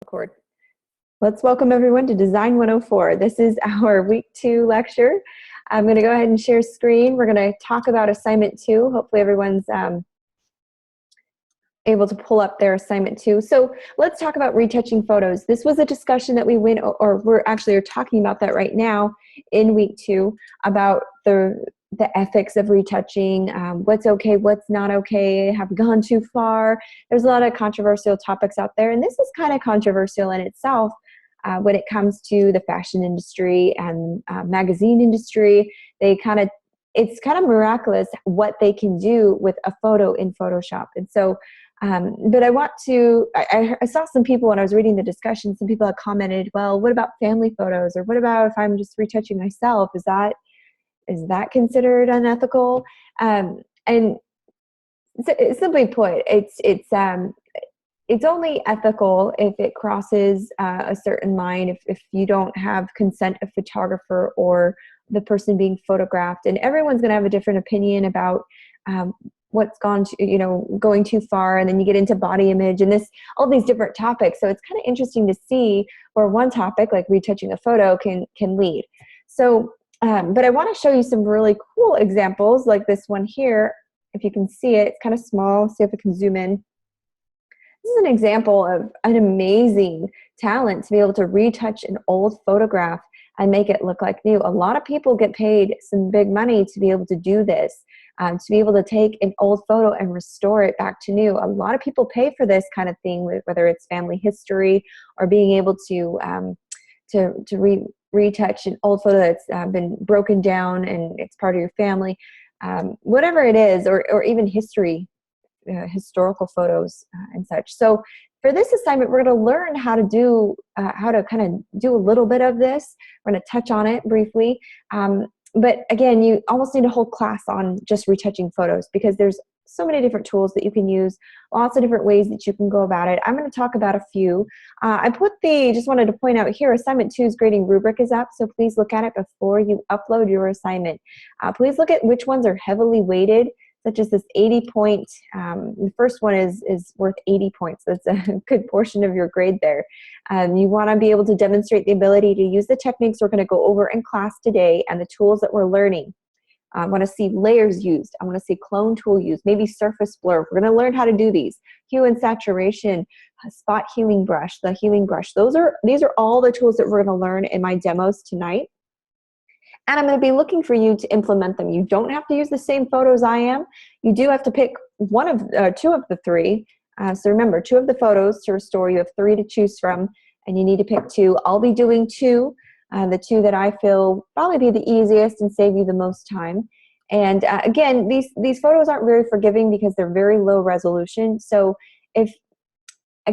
Record. Let's welcome everyone to Design 104. This is our week 2 lecture. I'm going to go ahead and share screen. We're going to talk about assignment 2. Hopefully everyone's able to pull up their assignment 2. So let's talk about retouching photos. This was a discussion that we went, or we're actually talking about that right now in week 2 about the ethics of retouching, what's okay, what's not okay, have gone too far. There's a lot of controversial topics out there, and this is kind of controversial in itself when it comes to the fashion industry and magazine industry. It's kind of miraculous what they can do with a photo in Photoshop. And so, but I saw some people when I was reading the discussion, some people had commented, well, what about family photos? Or what about if I'm just retouching myself? Is that considered unethical? And simply put, it's only ethical if it crosses a certain line, if you don't have consent of photographer or the person being photographed. And everyone's going to have a different opinion about what's going too far. And then you get into body image and all these different topics. So it's kind of interesting to see where one topic, like retouching a photo, can lead. So but I want to show you some really cool examples like this one here. If you can see it, it's kind of small. See if I can zoom in. This is an example of an amazing talent to be able to retouch an old photograph and make it look like new. A lot of people get paid some big money to be able to do this, to be able to take an old photo and restore it back to new. A lot of people pay for this kind of thing, whether it's family history or being able to retouch an old photo that's been broken down and it's part of your family, whatever it is, or even historical photos and such. So for this assignment, we're going to learn how to kind of do a little bit of this. We're going to touch on it briefly. But again, you almost need a whole class on just retouching photos because there's so many different tools that you can use, lots of different ways that you can go about it. I'm going to talk about a few. Just wanted to point out here, assignment 2's grading rubric is up, so please look at it before you upload your assignment. Please look at which ones are heavily weighted, such as this 80-point. The first one is worth 80 points. That's a good portion of your grade there. You want to be able to demonstrate the ability to use the techniques we're going to go over in class today and the tools that we're learning. I want to see layers used. I want to see clone tool used, maybe surface blur. We're going to learn how to do these. Hue and saturation, spot healing brush, the healing brush. These are all the tools that we're going to learn in my demos tonight. And I'm going to be looking for you to implement them. You don't have to use the same photos I am. You do have to pick two of the 3. So remember, 2 of the photos to restore. You have 3 to choose from, and you need to pick 2. I'll be doing 2. The 2 that I feel probably be the easiest and save you the most time. And again, these photos aren't very forgiving because they're very low resolution. So I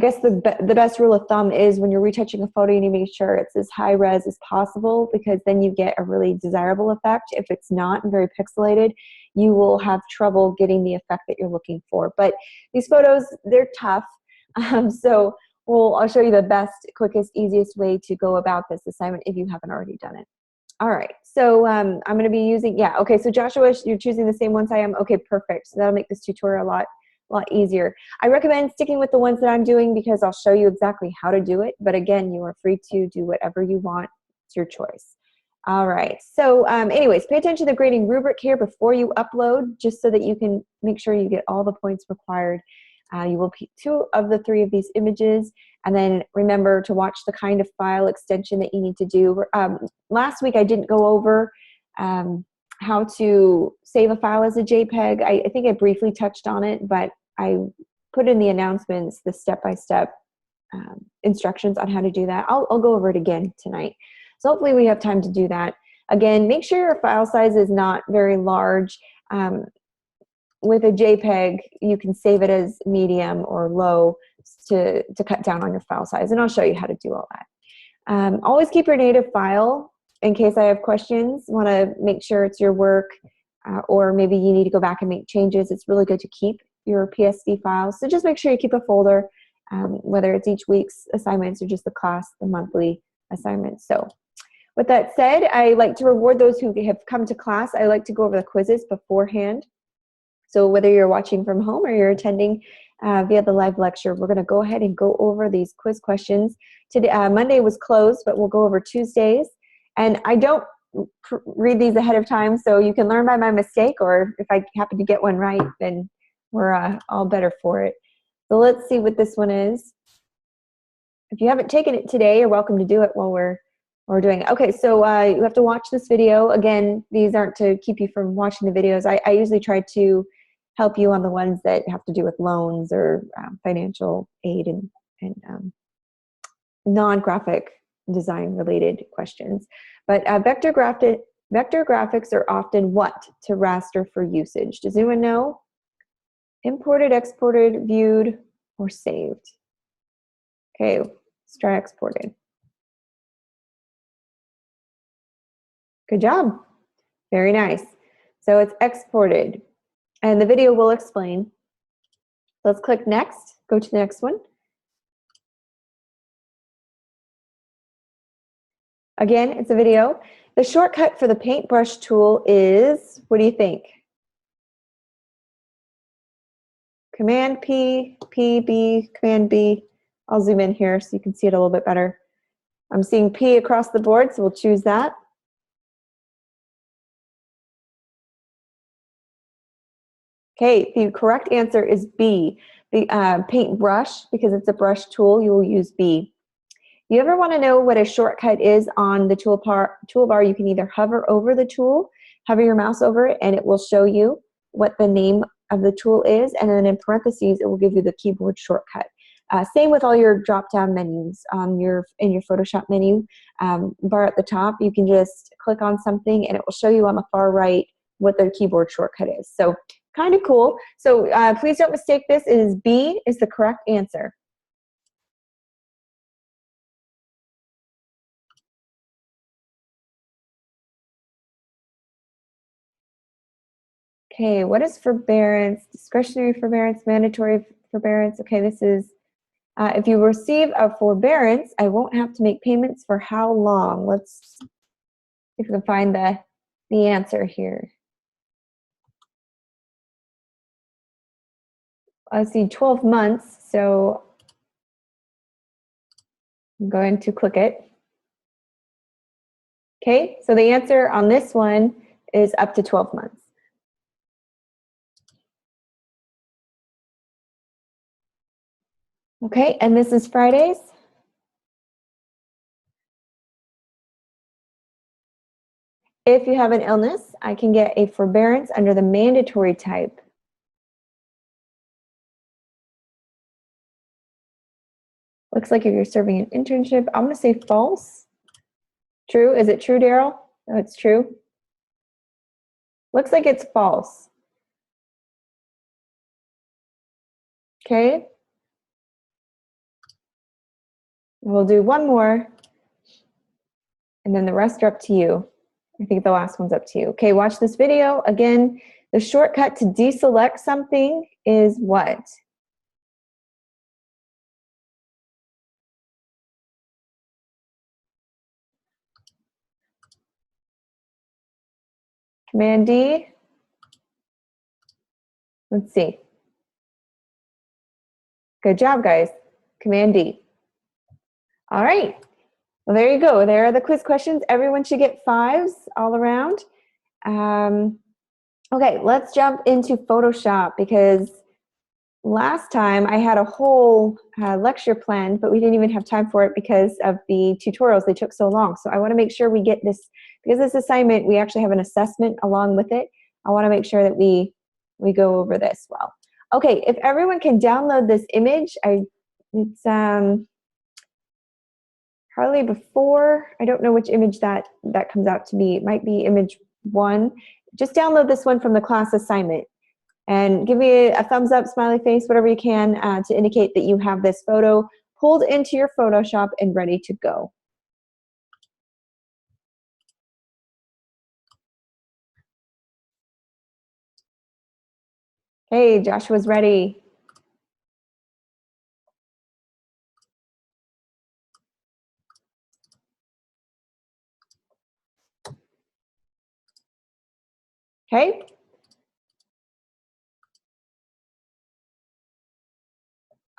guess the best rule of thumb is when you're retouching a photo, you need to make sure it's as high res as possible because then you get a really desirable effect. If it's not very pixelated, you will have trouble getting the effect that you're looking for. But these photos, they're tough. So I'll show you the best, quickest, easiest way to go about this assignment if you haven't already done it. All right, so I'm going to be using, okay, so Joshua, you're choosing the same ones I am? Okay, perfect. So that'll make this tutorial a lot easier. I recommend sticking with the ones that I'm doing because I'll show you exactly how to do it. But again, you are free to do whatever you want. It's your choice. All right, so anyways, pay attention to the grading rubric here before you upload, just so that you can make sure you get all the points required. You will pick 2 of the 3 of these images, and then remember to watch the kind of file extension that you need to do. Last week I didn't go over how to save a file as a JPEG. I think I briefly touched on it, but I put in the announcements the step-by-step instructions on how to do that. I'll go over it again tonight. So hopefully we have time to do that. Again, make sure your file size is not very large. With a JPEG, you can save it as medium or low to cut down on your file size, and I'll show you how to do all that. Always keep your native file in case I have questions. Want to make sure it's your work, or maybe you need to go back and make changes. It's really good to keep your PSD files. So just make sure you keep a folder, whether it's each week's assignments or just the monthly assignments. So with that said, I like to reward those who have come to class. I like to go over the quizzes beforehand. So whether you're watching from home or you're attending via the live lecture. We're going to go ahead and go over these quiz questions. Today, Monday was closed, but we'll go over Tuesdays. And I don't read these ahead of time, so you can learn by my mistake, or if I happen to get one right, then we're all better for it. So let's see what this one is. If you haven't taken it today, you're welcome to do it while we're doing it. Okay, so you have to watch this video. Again, these aren't to keep you from watching the videos. I usually try to help you on the ones that have to do with loans or financial aid and non-graphic design related questions. But vector graphics are often what to raster for usage? Does anyone know? Imported, exported, viewed, or saved? Okay, let's try exported. Good job. Very nice. So it's exported. And the video will explain. Let's click next. Go to the next one. Again, it's a video. The shortcut for the paintbrush tool is, what do you think? Command P, P, B, Command B. I'll zoom in here so you can see it a little bit better. I'm seeing P across the board, so we'll choose that. Okay, the correct answer is B, the paintbrush, because it's a brush tool, you will use B. You ever want to know what a shortcut is on the toolbar, you can either hover over the tool, hover your mouse over it, and it will show you what the name of the tool is, and then in parentheses, it will give you the keyboard shortcut. Same with all your drop-down menus in your Photoshop menu bar at the top. You can just click on something, and it will show you on the far right what the keyboard shortcut is. So kind of cool. So please don't mistake this. It is B is the correct answer. Okay, what is forbearance? Discretionary forbearance, mandatory forbearance. Okay, this is, if you receive a forbearance, I won't have to make payments for how long? Let's see if we can find the answer here. I see 12 months, so I'm going to click it. Okay, so the answer on this one is up to 12 months. Okay, and this is Fridays. If you have an illness, I can get a forbearance under the mandatory type. Looks like if you're serving an internship, I'm gonna say false. True, is it true, Daryl? No, it's true. Looks like it's false. Okay. We'll do one more, and then the rest are up to you. I think the last one's up to you. Okay, watch this video. Again, the shortcut to deselect something is what? Command D. Let's see. Good job, guys. Command D. All right. Well, there you go. There are the quiz questions. Everyone should get 5s all around. Okay, let's jump into Photoshop, because last time I had a whole lecture planned, but we didn't even have time for it because of the tutorials. They took so long. So I want to make sure we get this, because this assignment, we actually have an assessment along with it. I want to make sure that we go over this well. Okay, if everyone can download this image, it's Harley before. I don't know which image that comes out to be. It might be image 1. Just download this one from the class assignment. And give me a thumbs up, smiley face, whatever you can to indicate that you have this photo pulled into your Photoshop and ready to go. Hey, Joshua's ready. Okay.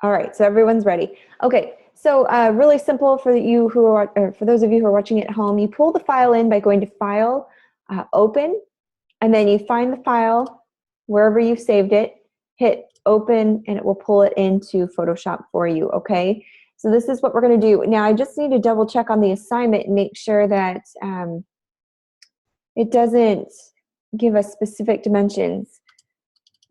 All right, so everyone's ready. Okay, so really simple for you who are, or for those of you who are watching at home, you pull the file in by going to File, Open, and then you find the file wherever you've saved it, hit Open, and it will pull it into Photoshop for you, okay? So this is what we're gonna do. Now I just need to double check on the assignment and make sure that it doesn't give us specific dimensions.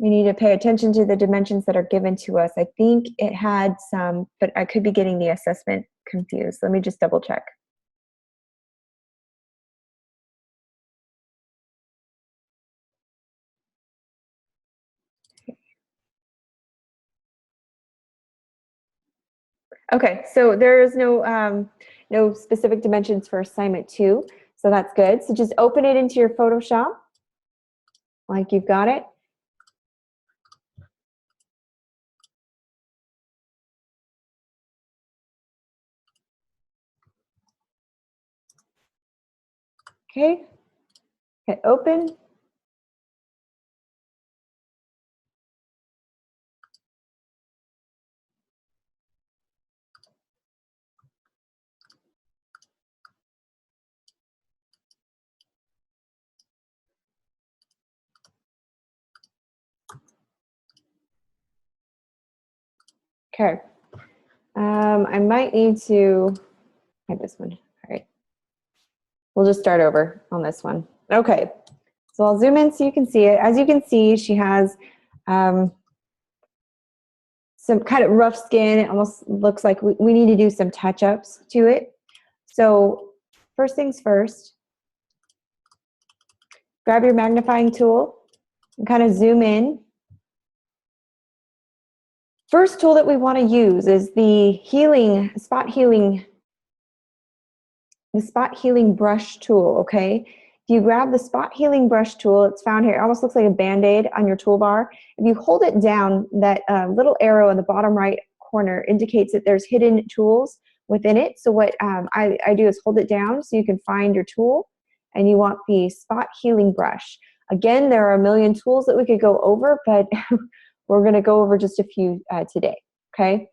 We need to pay attention to the dimensions that are given to us. I think it had some, but I could be getting the assessment confused. Let me just double check. Okay, so there's no specific dimensions for assignment 2, so that's good. So just open it into your Photoshop, like you've got it. Okay, hit Open. Okay, I might need to hide this one. All right, we'll just start over on this one. Okay, so I'll zoom in so you can see it. As you can see, she has some kind of rough skin. It almost looks like we need to do some touch-ups to it. So first things first, grab your magnifying tool and kind of zoom in. First tool that we want to use is the spot healing brush tool, okay? If you grab the spot healing brush tool, it's found here. It almost looks like a Band-Aid on your toolbar. If you hold it down, that little arrow in the bottom right corner indicates that there's hidden tools within it. So what I do is hold it down so you can find your tool, and you want the spot healing brush. Again, there are a million tools that we could go over, but we're going to go over just a few today, okay?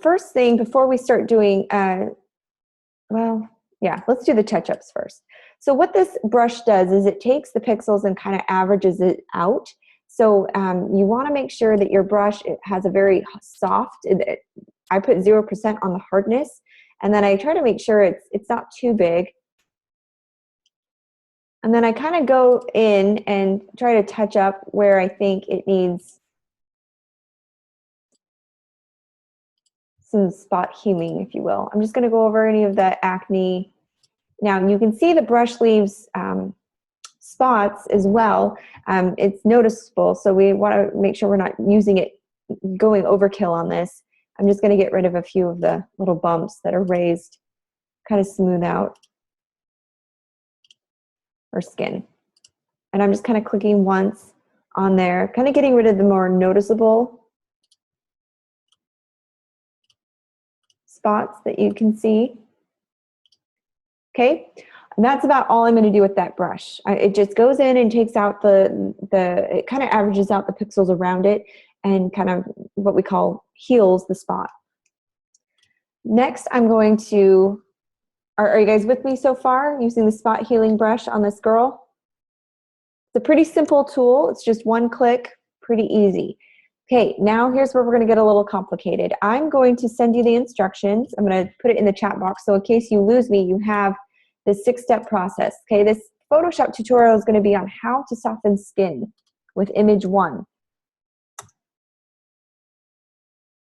First thing, before we start doing, well, yeah, let's do the touch-ups first. So what this brush does is it takes the pixels and kind of averages it out. So you want to make sure that your brush, it has a very soft, I put 0% on the hardness, and then I try to make sure it's not too big. And then I kind of go in and try to touch up where I think it needs some spot healing, if you will. I'm just going to go over any of the acne. Now you can see the brush leaves spots as well. It's noticeable, so we want to make sure we're not using it, going overkill on this. I'm just going to get rid of a few of the little bumps that are raised, kind of smooth out our skin. And I'm just kind of clicking once on there, kind of getting rid of the more noticeable spots that you can see. Okay, and that's about all I'm going to do with that brush. It just goes in and takes out it kind of averages out the pixels around it and kind of what we call heals the spot. Next, I'm going to, are you guys with me so far using the spot healing brush on this girl? It's a pretty simple tool. It's just one click, pretty easy. Okay, now here's where we're going to get a little complicated. I'm going to send you the instructions. I'm going to put it in the chat box, so in case you lose me, you have this 6-step process. Okay, this Photoshop tutorial is going to be on how to soften skin with image 1.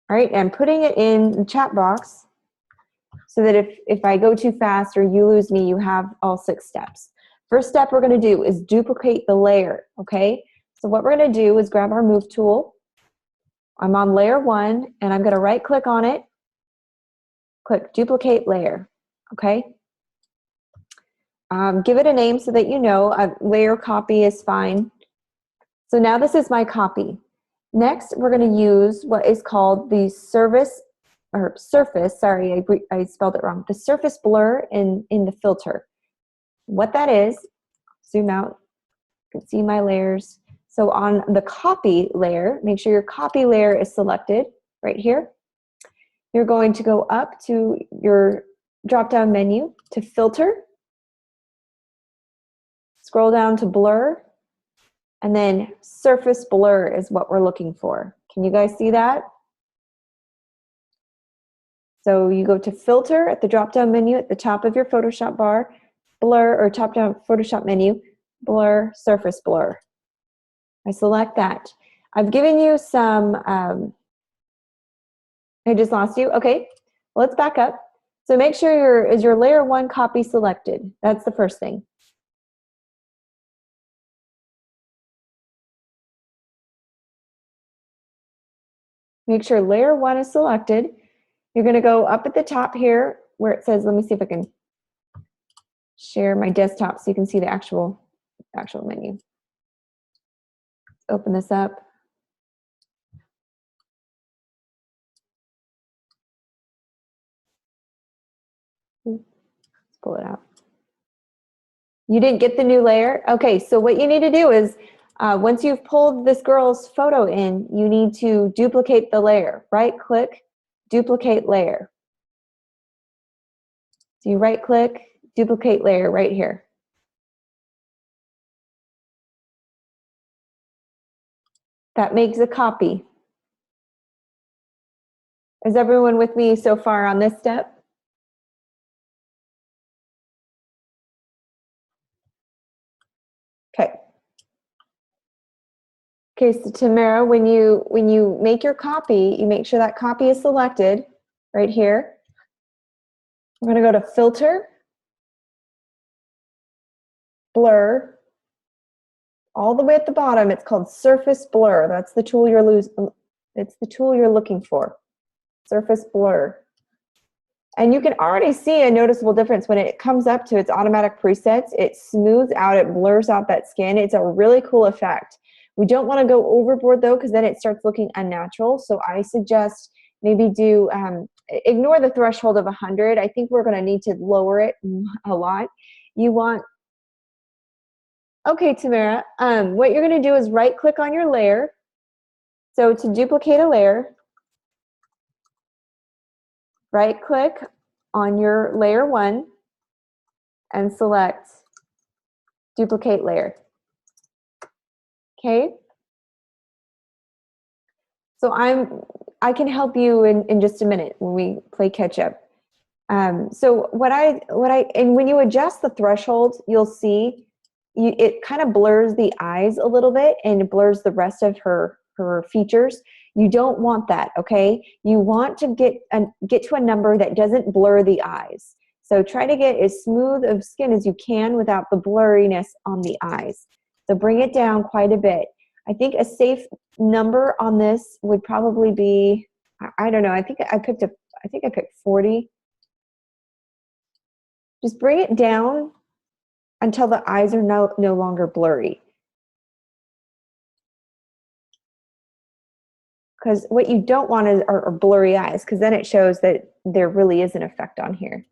All right, I'm putting it in the chat box so that if I go too fast or you lose me, you have all 6 steps. First step we're going to do is duplicate the layer, okay? So what we're going to do is grab our move tool. I'm on layer 1, and I'm going to right click on it, click duplicate layer, okay? Give it a name so that you know. Layer copy is fine. So now this is my copy. Next, we're going to use what is called the surface, sorry, I spelled it wrong, the surface blur in the filter. What that is, zoom out, you can see my layers. So on the copy layer, make sure your copy layer is selected right here. You're going to go up to your drop-down menu to filter, scroll down to blur, and then surface blur is what we're looking for. Can you guys see that? So you go to filter at the drop-down menu at the top of your Photoshop bar, blur, or top-down Photoshop menu, blur, surface blur. I select that. I've given you some, I just lost you. Okay, let's back up. So make sure is your layer 1 copy selected. That's the first thing. Make sure layer 1 is selected. You're going to go up at the top here where it says, let me see if I can share my desktop so you can see the actual menu. Let's open this up. Let's pull it out. You didn't get the new layer? Okay, so what you need to do is once you've pulled this girl's photo in, you need to duplicate the layer. Right click, duplicate layer. So you right click, duplicate layer right here. That makes a copy. Is everyone with me so far on this step? Okay. Okay, so Tamara, when you make your copy, you make sure that copy is selected right here. I'm going to go to filter, blur, all the way at the bottom. It's called surface blur. That's the tool you're looking for. Surface blur. And you can already see a noticeable difference when it comes up to its automatic presets. It smooths out, it blurs out that skin. It's a really cool effect. We don't want to go overboard though, because then it starts looking unnatural. So I suggest maybe do, ignore the threshold of 100. I think we're going to need to lower it a lot. You want, okay, Tamara, what you're going to do is right click on your layer. So to duplicate a layer, right click on your layer 1 and select duplicate layer. Okay. So I can help you in just a minute when we play catch up. So and when you adjust the threshold, you'll see it kind of blurs the eyes a little bit and it blurs the rest of her features. You don't want that, okay? You want to get to a number that doesn't blur the eyes. So try to get as smooth of skin as you can without the blurriness on the eyes. So bring it down quite a bit. I think a safe number on this would probably be, I don't know, I think I picked 40. Just bring it down until the eyes are no longer blurry. Because what you don't want are blurry eyes, because then it shows that there really is an effect on here.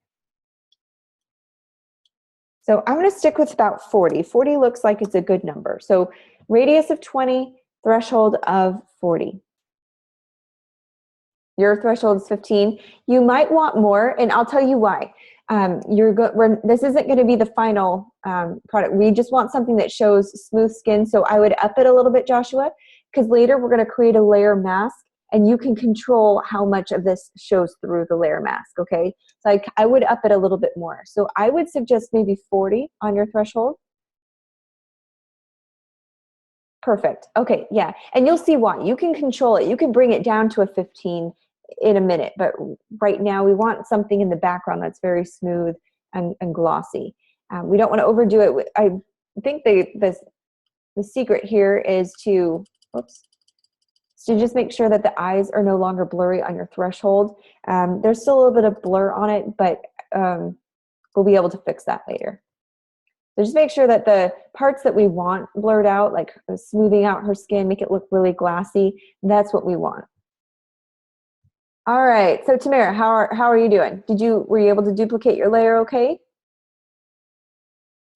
So I'm going to stick with about 40. 40 looks like it's a good number. So radius of 20, threshold of 40. Your threshold is 15. You might want more, and I'll tell you why. This isn't going to be the final product. We just want something that shows smooth skin, so I would up it a little bit, Joshua, because later we're going to create a layer mask, and you can control how much of this shows through the layer mask, okay? So I would up it a little bit more. So I would suggest maybe 40 on your threshold. Perfect. Okay, yeah. And you'll see why. You can control it. You can bring it down to a 15 in a minute, but right now we want something in the background that's very smooth and glossy. We don't want to overdo it. I think the secret here is to just make sure that the eyes are no longer blurry on your threshold. There's still a little bit of blur on it, but we'll be able to fix that later. So just make sure that the parts that we want blurred out, like smoothing out her skin, make it look really glassy, that's what we want. All right, so Tamara, how are you doing? Were you able to duplicate your layer okay?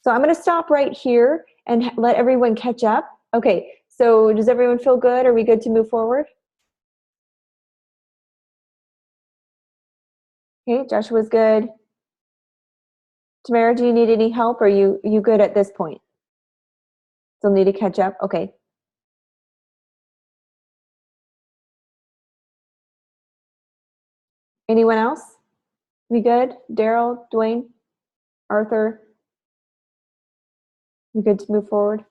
So I'm going to stop right here and let everyone catch up. Okay, So does everyone feel good? Are we good to move forward? Okay, Joshua's good. Tamara, do you need any help? Or are you good at this point? Still need to catch up? Okay. Anyone else? We good? Daryl, Dwayne, Arthur? We good to move forward?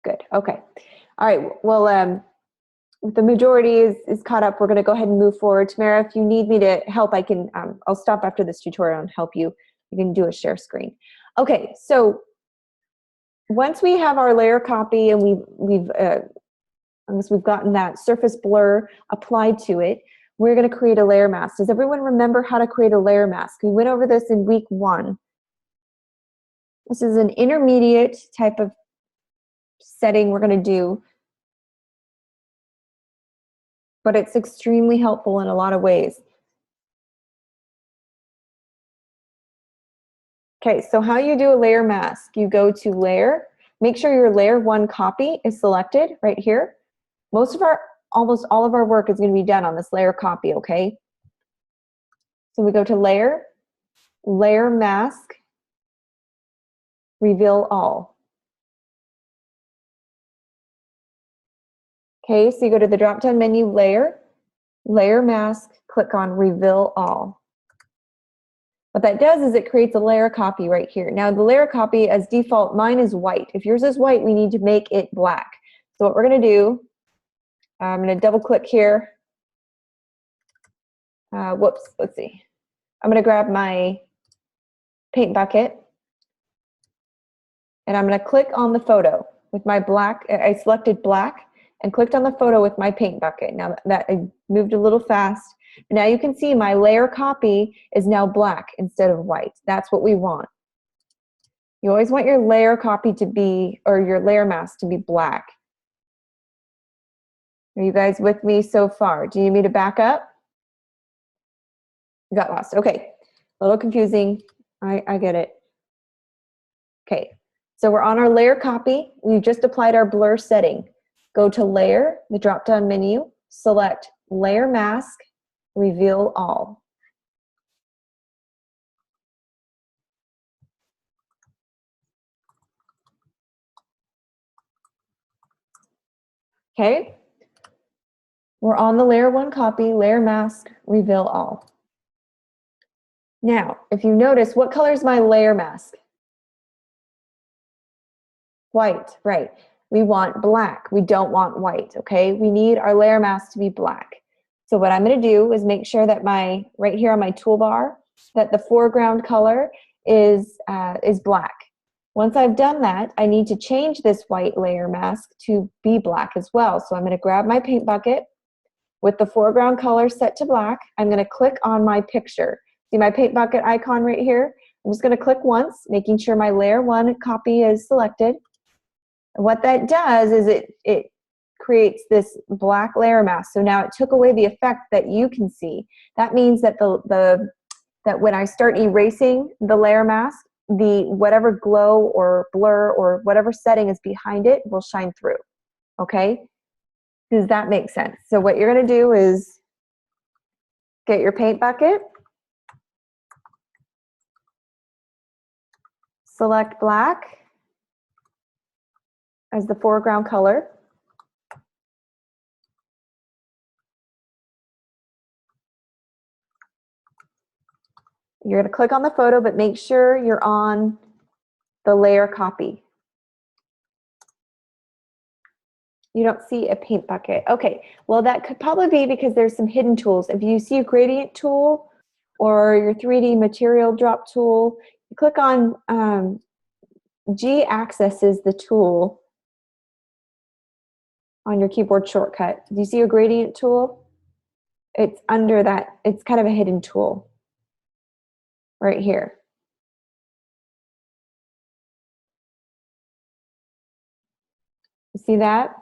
Good. Okay. All right. Well, the majority is caught up. We're going to go ahead and move forward. Tamara, if you need me to help, I can. I'll stop after this tutorial and help you. You can do a share screen. Okay. So once we have our layer copy and we've gotten that surface blur applied to it, we're going to create a layer mask. Does everyone remember how to create a layer mask? We went over this in week 1. This is an intermediate type of setting we're going to do, but it's extremely helpful in a lot of ways. Okay, so how you do a layer mask, you go to layer, make sure your layer 1 copy is selected right here. Almost all of our work is going to be done on this layer copy, okay? So we go to layer, layer mask, reveal all. Okay, so you go to the drop-down menu, layer, layer mask, click on reveal all. What that does is it creates a layer copy right here. Now the layer copy as default, mine is white. If yours is white, we need to make it black. So what we're going to do, I'm going to double click here. Whoops, let's see. I'm going to grab my paint bucket and I'm going to click on the photo with my black. I selected black and clicked on the photo with my paint bucket. Now that I moved a little fast. Now you can see my layer copy is now black instead of white. That's what we want. You always want your layer copy to be, or your layer mask to be black. Are you guys with me so far? Do you need me to back up? You got lost. Okay, a little confusing. I get it. Okay, so we're on our layer copy. We've just applied our blur setting. Go to layer, the drop-down menu, select layer mask, reveal all. Okay, we're on the layer 1 copy, layer mask, reveal all. Now, if you notice, what color is my layer mask? White, right. We want black. We don't want white, okay? We need our layer mask to be black. So what I'm going to do is make sure that right here on my toolbar, that the foreground color is black. Once I've done that, I need to change this white layer mask to be black as well. So I'm going to grab my paint bucket with the foreground color set to black. I'm going to click on my picture. See my paint bucket icon right here? I'm just going to click once, making sure my layer 1 copy is selected. And what that does is it creates this black layer mask. So now it took away the effect that you can see. That means that that when I start erasing the layer mask, whatever glow or blur or whatever setting is behind it will shine through. Okay? Does that make sense? So what you're going to do is get your paint bucket, select black as the foreground color. You're going to click on the photo, but make sure you're on the layer copy. You don't see a paint bucket. Okay, well that could probably be because there's some hidden tools. If you see a gradient tool or your 3D material drop tool, you click on G accesses the tool on your keyboard shortcut. Do you see a gradient tool? It's under that. It's kind of a hidden tool right here. You see that?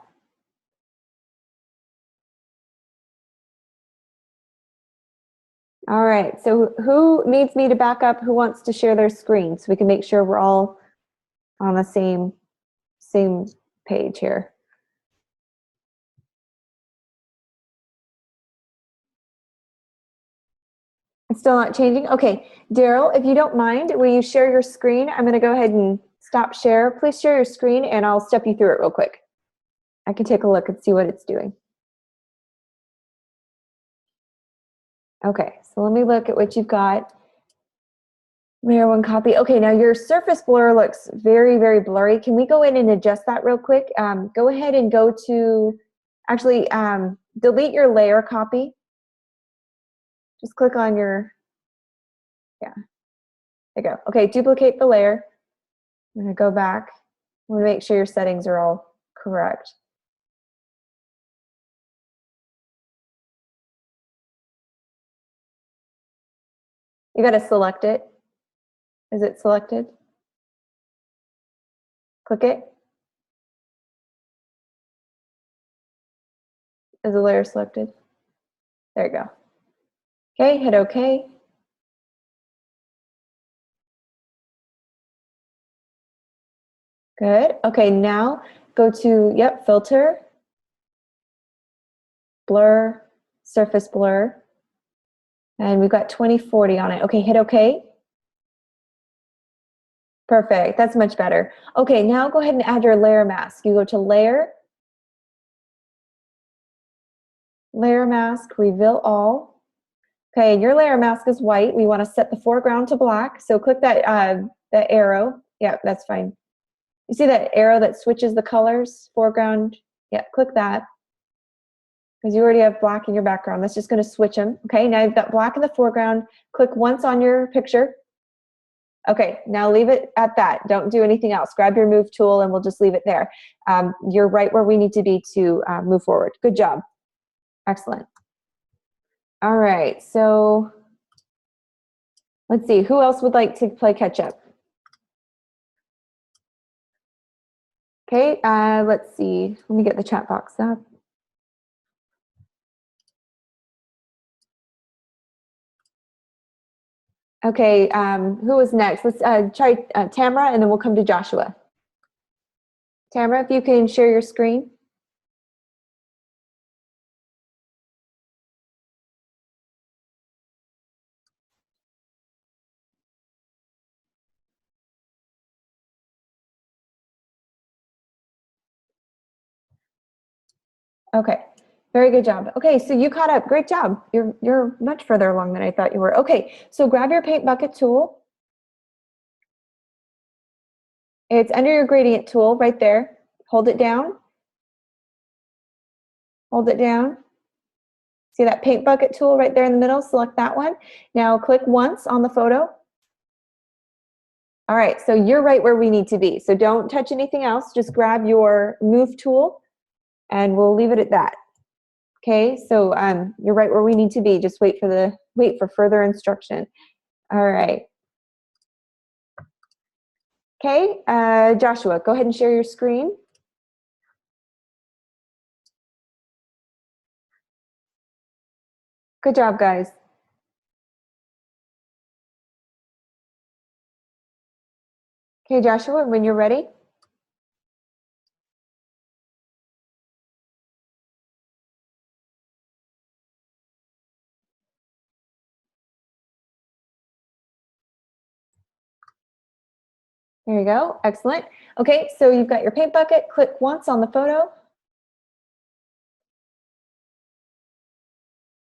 All right, so who needs me to back up? Who wants to share their screen so we can make sure we're all on the same page here? It's still not changing? Okay, Daryl, if you don't mind, will you share your screen? I'm gonna go ahead and stop share. Please share your screen and I'll step you through it real quick. I can take a look and see what it's doing. Okay, so let me look at what you've got. Layer one copy. Okay, now your surface blur looks very, very blurry. Can we go in and adjust that real quick? Go ahead and go to, actually, delete your layer copy. Just click on your, yeah, there you go. Okay, duplicate the layer. I'm gonna go back. I wanna make sure your settings are all correct. You gotta select it. Is it selected? Click it. Is the layer selected? There you go. Okay, hit OK. Good. Okay, now go to, yep, filter, blur, surface blur, and we've got 2040 on it. Okay, hit OK. Perfect, that's much better. Okay, now go ahead and add your layer mask. You go to layer, layer mask, reveal all. Okay, and your layer mask is white. We want to set the foreground to black. So click that, that arrow. Yeah, that's fine. You see that arrow that switches the colors, foreground? Yeah, click that. Because you already have black in your background. That's just going to switch them. Okay, now you've got black in the foreground. Click once on your picture. Okay, now leave it at that. Don't do anything else. Grab your move tool and we'll just leave it there. You're right where we need to be to move forward. Good job. Excellent. All right, so let's see. Who else would like to play catch up? Okay, let's see. Let me get the chat box up. Okay, who was next? Let's try Tamara, and then we'll come to Joshua. Tamara, if you can share your screen. Okay, very good job. Okay, so you caught up. Great job. You're much further along than I thought you were. Okay, so grab your paint bucket tool. It's under your gradient tool right there. Hold it down. Hold it down. See that paint bucket tool right there in the middle? Select that one. Now click once on the photo. All right, so you're right where we need to be. So don't touch anything else. Just grab your move tool and we'll leave it at that. Okay, so you're right where we need to be. Just wait for further instruction. All right. Okay, Joshua, go ahead and share your screen. Good job, guys. Okay, Joshua, when you're ready. There you go, excellent. Okay, so you've got your paint bucket. Click once on the photo.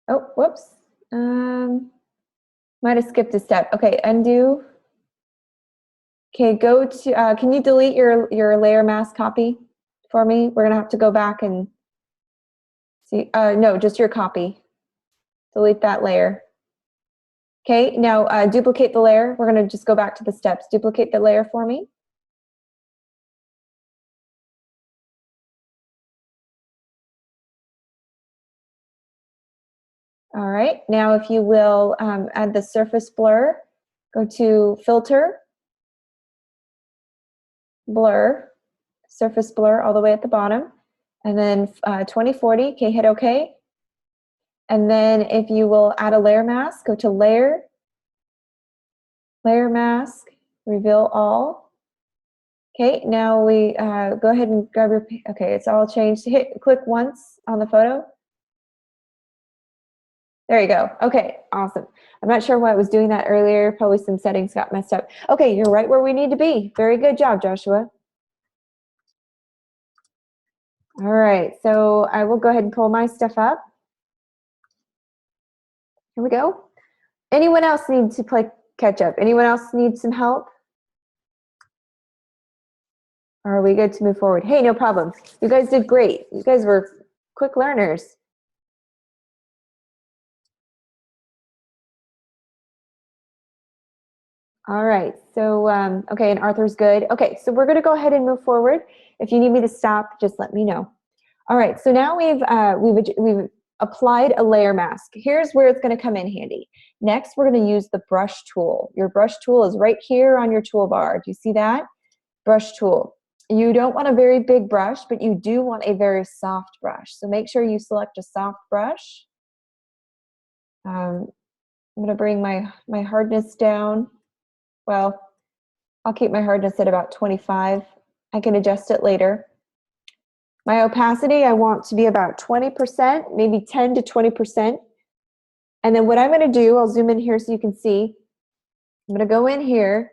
Oh, whoops. Might have skipped a step. Okay, undo. Okay, go to, can you delete your layer mask copy for me? We're gonna have to go back and see, no, just your copy. Delete that layer. Okay, now duplicate the layer. We're gonna just go back to the steps. Duplicate the layer for me. All right, now if you will add the surface blur, go to filter, blur, surface blur all the way at the bottom, and then 2040, okay, hit okay. And then if you will add a layer mask, go to layer, layer mask, reveal all. Okay, now we go ahead and grab your, okay, it's all changed. Click once on the photo. There you go. Okay, awesome. I'm not sure why I was doing that earlier. Probably some settings got messed up. Okay, you're right where we need to be. Very good job, Joshua. All right, so I will go ahead and pull my stuff up. Here we go. Anyone else need to play catch up? Anyone else need some help? Or are we good to move forward? Hey, no problem. You guys did great. You guys were quick learners. All right, so, okay, and Arthur's good. Okay, so we're gonna go ahead and move forward. If you need me to stop, just let me know. All right, so now we've applied a layer mask. Here's where it's gonna come in handy. Next, we're gonna use the brush tool. Your brush tool is right here on your toolbar. Do you see that? Brush tool. You don't want a very big brush, but you do want a very soft brush. So make sure you select a soft brush. I'm gonna bring my hardness down. Well, I'll keep my hardness at about 25. I can adjust it later. My opacity, I want to be about 20%, maybe 10 to 20%. And then what I'm gonna do, I'll zoom in here so you can see. I'm gonna go in here,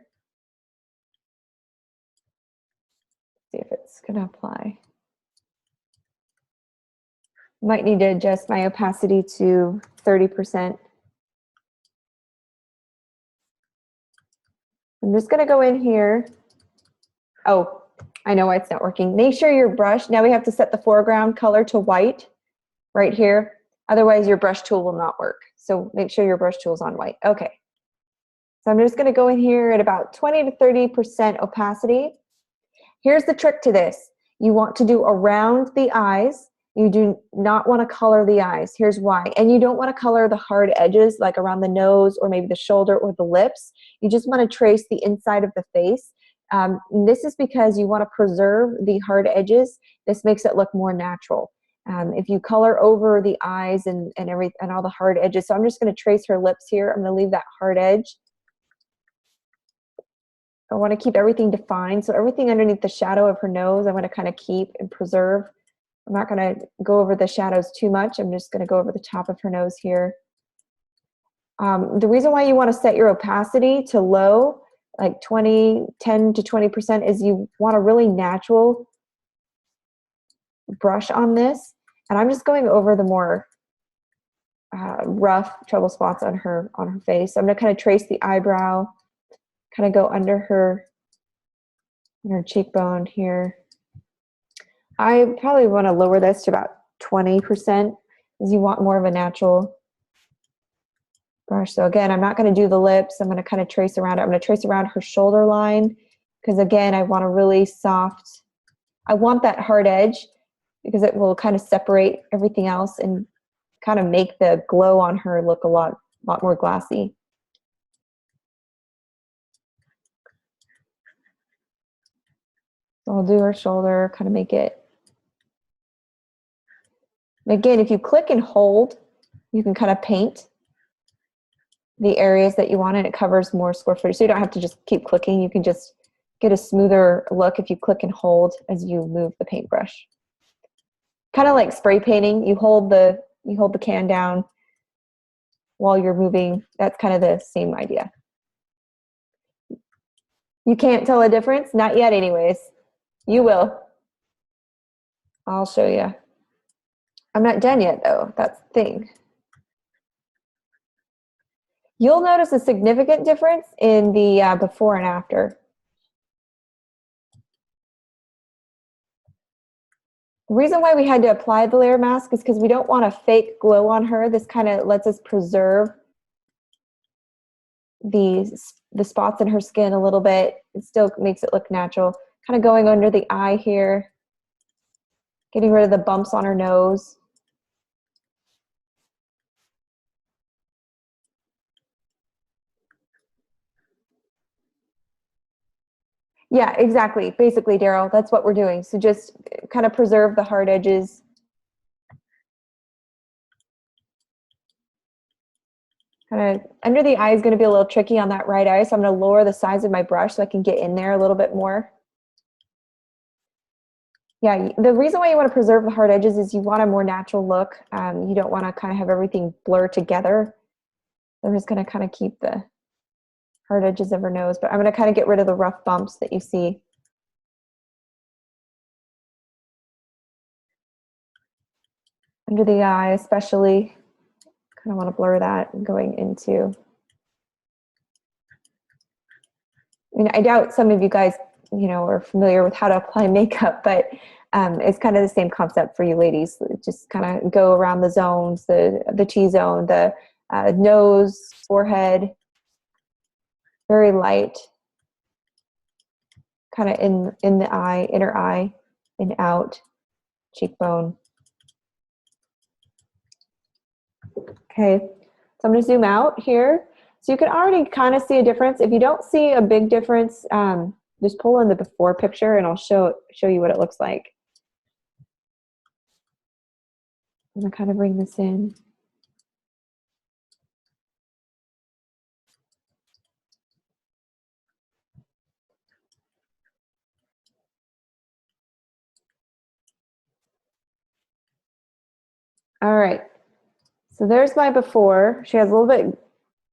see if it's gonna apply. Might need to adjust my opacity to 30%. I'm just gonna go in here. Oh, I know why it's not working. Make sure your brush, now we have to set the foreground color to white right here. Otherwise your brush tool will not work. So make sure your brush tool is on white. Okay. So I'm just gonna go in here at about 20 to 30% opacity. Here's the trick to this. You want to do around the eyes. You do not want to color the eyes. Here's why. And you don't want to color the hard edges like around the nose or maybe the shoulder or the lips. You just want to trace the inside of the face. This is because you want to preserve the hard edges. This makes it look more natural. If you color over the eyes and all the hard edges, so I'm just going to trace her lips here. I'm going to leave that hard edge. I want to keep everything defined. So everything underneath the shadow of her nose, I want to kind of keep and preserve. I'm not going to go over the shadows too much. I'm just going to go over the top of her nose here. The reason why you want to set your opacity to low, like 10 to 20%, is you want a really natural brush on this. And I'm just going over the more rough trouble spots on her face. So I'm going to kind of trace the eyebrow, kind of go under her cheekbone here. I probably want to lower this to about 20% because you want more of a natural brush. So again, I'm not going to do the lips. I'm going to kind of trace around it. I'm going to trace around her shoulder line because again, I want a really soft, I want that hard edge because it will kind of separate everything else and kind of make the glow on her look a lot more glassy. So I'll do her shoulder, kind of make it. Again, if you click and hold, you can kind of paint the areas that you want and it covers more square footage. So you don't have to just keep clicking. You can just get a smoother look if you click and hold as you move the paintbrush. Kind of like spray painting. You hold the can down while you're moving. That's kind of the same idea. You can't tell a difference? Not yet anyways. You will. I'll show you. I'm not done yet though. That's the thing. You'll notice a significant difference in the before and after. The reason why we had to apply the layer mask is because we don't want a fake glow on her. This kind of lets us preserve the spots in her skin a little bit. It still makes it look natural. Kind of going under the eye here, getting rid of the bumps on her nose. Yeah, exactly. Basically, Daryl, that's what we're doing. So just kind of preserve the hard edges. Kind of under the eye is going to be a little tricky on that right eye, so I'm going to lower the size of my brush so I can get in there a little bit more. Yeah, the reason why you want to preserve the hard edges is you want a more natural look. You don't want to kind of have everything blur together. I'm just going to kind of keep the hard edges of her nose, but I'm going to kind of get rid of the rough bumps that you see. Under the eye, especially, kind of want to blur that and going into. I mean, I doubt some of you guys, you know, are familiar with how to apply makeup, but it's kind of the same concept for you ladies. Just kind of go around the zones, the T-zone, the nose, forehead, very light, kind of in the eye, inner eye, and out, cheekbone. Okay, so I'm going to zoom out here. So you can already kind of see a difference. If you don't see a big difference, just pull in the before picture and I'll show you what it looks like. I'm going to kind of bring this in. All right, so there's my before. She has a little bit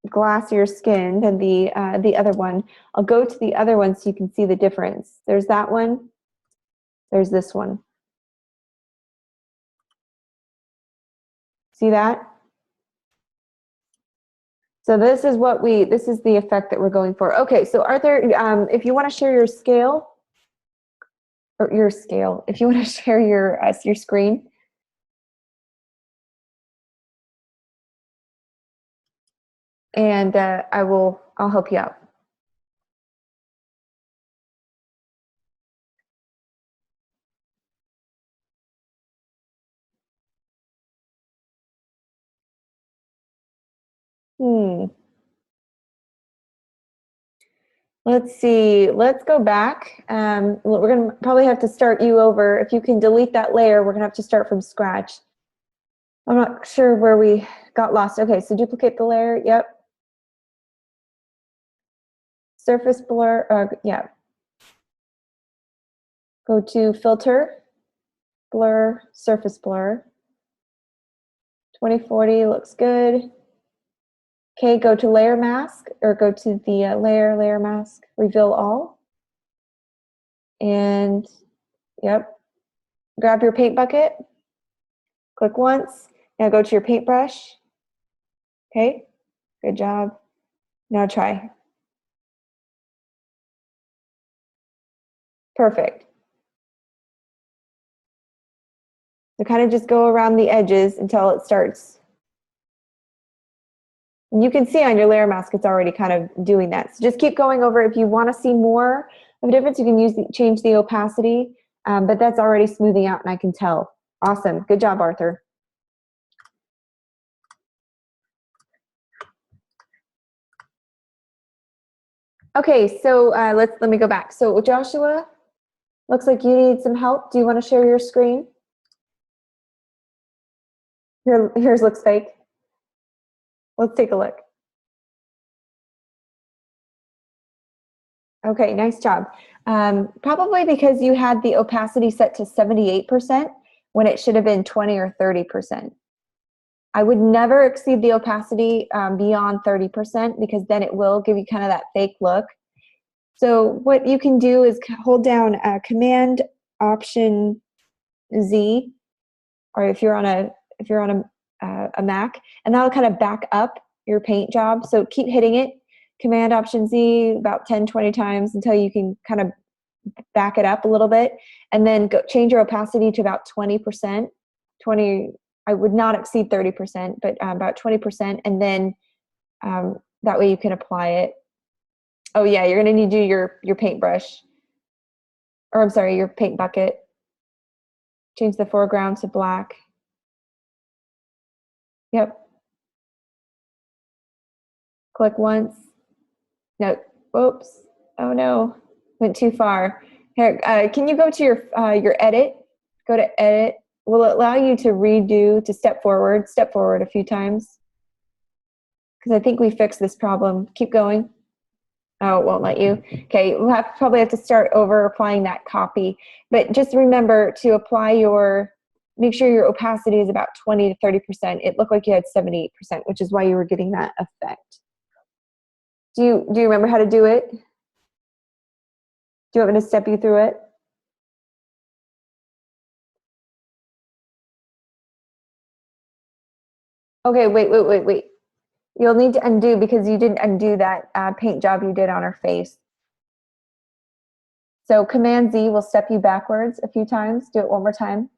glassier skin than the other one. I'll go to the other one so you can see the difference. There's that one. There's this one. See that? So this is the effect that we're going for. Okay, so Arthur, if you want to share your scale, if you want to share your screen. And I'll help you out. Let's see, let's go back. We're gonna probably have to start you over. If you can delete that layer, we're gonna have to start from scratch. I'm not sure where we got lost. Okay, so duplicate the layer, yep. Surface blur, yeah. Go to filter, blur, surface blur. 2040 looks good. Okay, go to layer mask, or go to the layer mask, reveal all. And, yep, grab your paint bucket, click once. Now go to your paintbrush. Okay, good job. Now try. Perfect. So kind of just go around the edges until it starts. And you can see on your layer mask, it's already kind of doing that. So just keep going over. If you want to see more of a difference, you can change the opacity, but that's already smoothing out and I can tell. Awesome, good job, Arthur. Okay, so let me go back. So Joshua, looks like you need some help. Do you want to share your screen? Yours looks fake. Let's take a look. Okay, nice job. Probably because you had the opacity set to 78% when it should have been 20 or 30%. I would never exceed the opacity beyond 30% because then it will give you kind of that fake look. So what you can do is hold down Command Option Z, or if you're on a Mac, and that'll kind of back up your paint job. So keep hitting it, Command Option Z about 10-20 times until you can kind of back it up a little bit, and then change your opacity to about 20%. I would not exceed 30%, but about 20%, and then that way you can apply it. Oh yeah, you're gonna need to do your paintbrush, or I'm sorry, your paint bucket. Change the foreground to black. Yep. Click once. No, whoops. Oh no, went too far. Here, can you go to your edit? Go to edit. Will it allow you to step forward a few times? Because I think we fixed this problem. Keep going. Oh, it won't let you. Okay, we'll probably have to start over applying that copy. But just remember to apply make sure your opacity is about 20 to 30%. It looked like you had 78%, which is why you were getting that effect. Do you remember how to do it? Do you want me to step you through it? Okay, wait. You'll need to undo because you didn't undo that paint job you did on her face. So Command Z will step you backwards a few times. Do it one more time.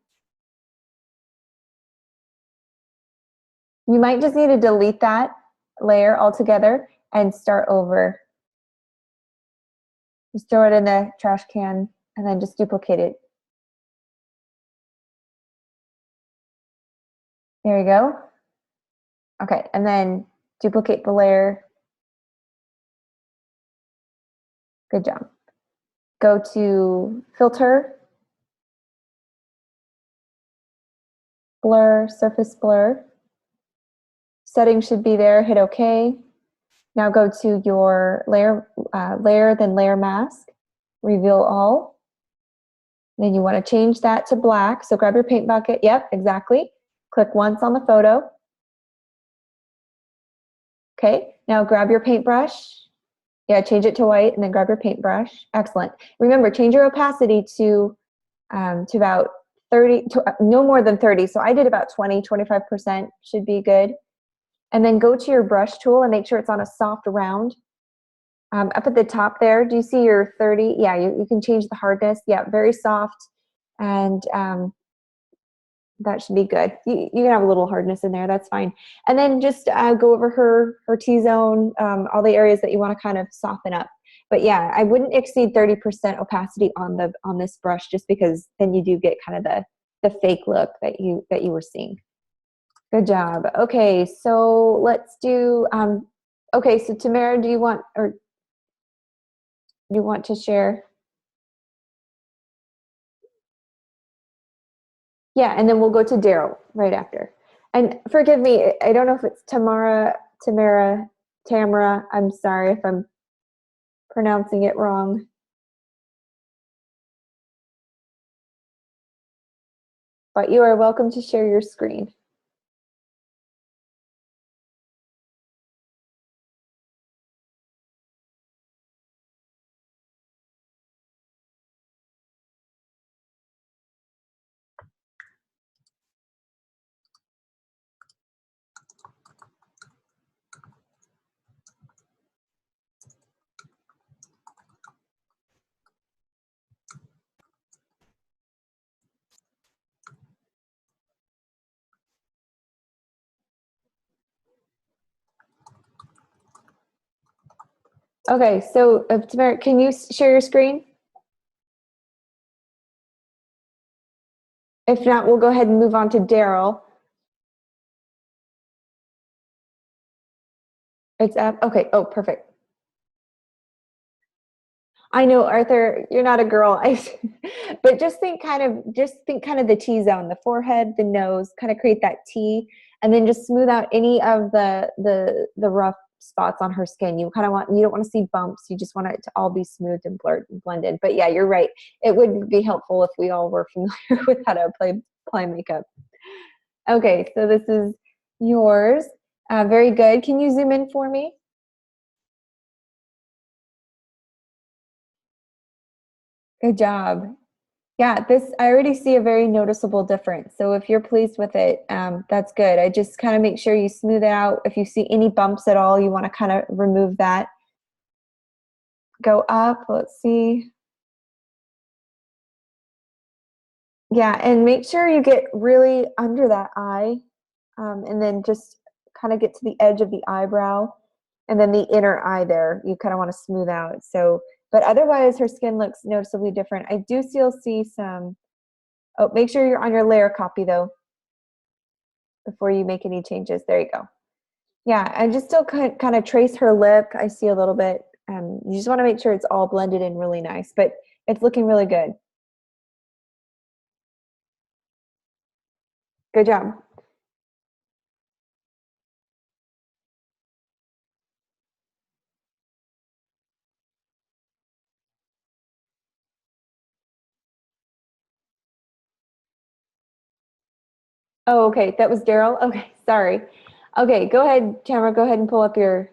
You might just need to delete that layer altogether and start over. Just throw it in the trash can and then just duplicate it. There you go. Okay, and then duplicate the layer. Good job. Go to Filter, Blur, Surface Blur. Settings should be there. Hit OK. Now go to your layer, then Layer Mask. Reveal All. Then you want to change that to black. So grab your paint bucket. Yep, exactly. Click once on the photo. Okay, now grab your paintbrush. Yeah, change it to white and then grab your paintbrush. Excellent. Remember, change your opacity to about 30, no more than 30. So I did about 20, 25% should be good. And then go to your brush tool and make sure it's on a soft round. Up at the top there, do you see your 30? Yeah, you can change the hardness. Yeah, very soft. And that should be good. You can have a little hardness in there, that's fine. And then just go over her T-zone, all the areas that you want to kind of soften up. But yeah, I wouldn't exceed 30% opacity on this brush, just because then you do get kind of the fake look that you were seeing. Good job. Okay, so let's do, okay, so Tamara, do you want to share? Yeah, and then we'll go to Daryl right after. And forgive me, I don't know if it's Tamara, Tamara. I'm sorry if I'm pronouncing it wrong. But you are welcome to share your screen. Okay, so Tamara, can you share your screen? If not, we'll go ahead and move on to Daryl. It's up. Okay. Oh, perfect. I know, Arthur, you're not a girl. But just think kind of the T-zone, the forehead, the nose, kind of create that T, and then just smooth out any of the rough spots on her skin. You don't want to see bumps. You just want it to all be smooth and blurred and blended. But yeah, you're right. It would be helpful if we all were familiar with how to apply makeup. Okay, so this is yours. Very good. Can you zoom in for me? Good job. Yeah, I already see a very noticeable difference. So if you're pleased with it, that's good. I just kind of make sure you smooth it out. If you see any bumps at all, you want to kind of remove that. Go up, let's see. Yeah, and make sure you get really under that eye, and then just kind of get to the edge of the eyebrow, and then the inner eye there, you kind of want to smooth out. So, but otherwise her skin looks noticeably different. I do still see some, oh, make sure you're on your layer copy though, before you make any changes. There you go. Yeah, I just still kind of trace her lip. I see a little bit. You just want to make sure it's all blended in really nice, but it's looking really good. Good job. Oh, okay, that was Daryl. Okay, sorry. Okay, go ahead, Tamara, go ahead and pull up your.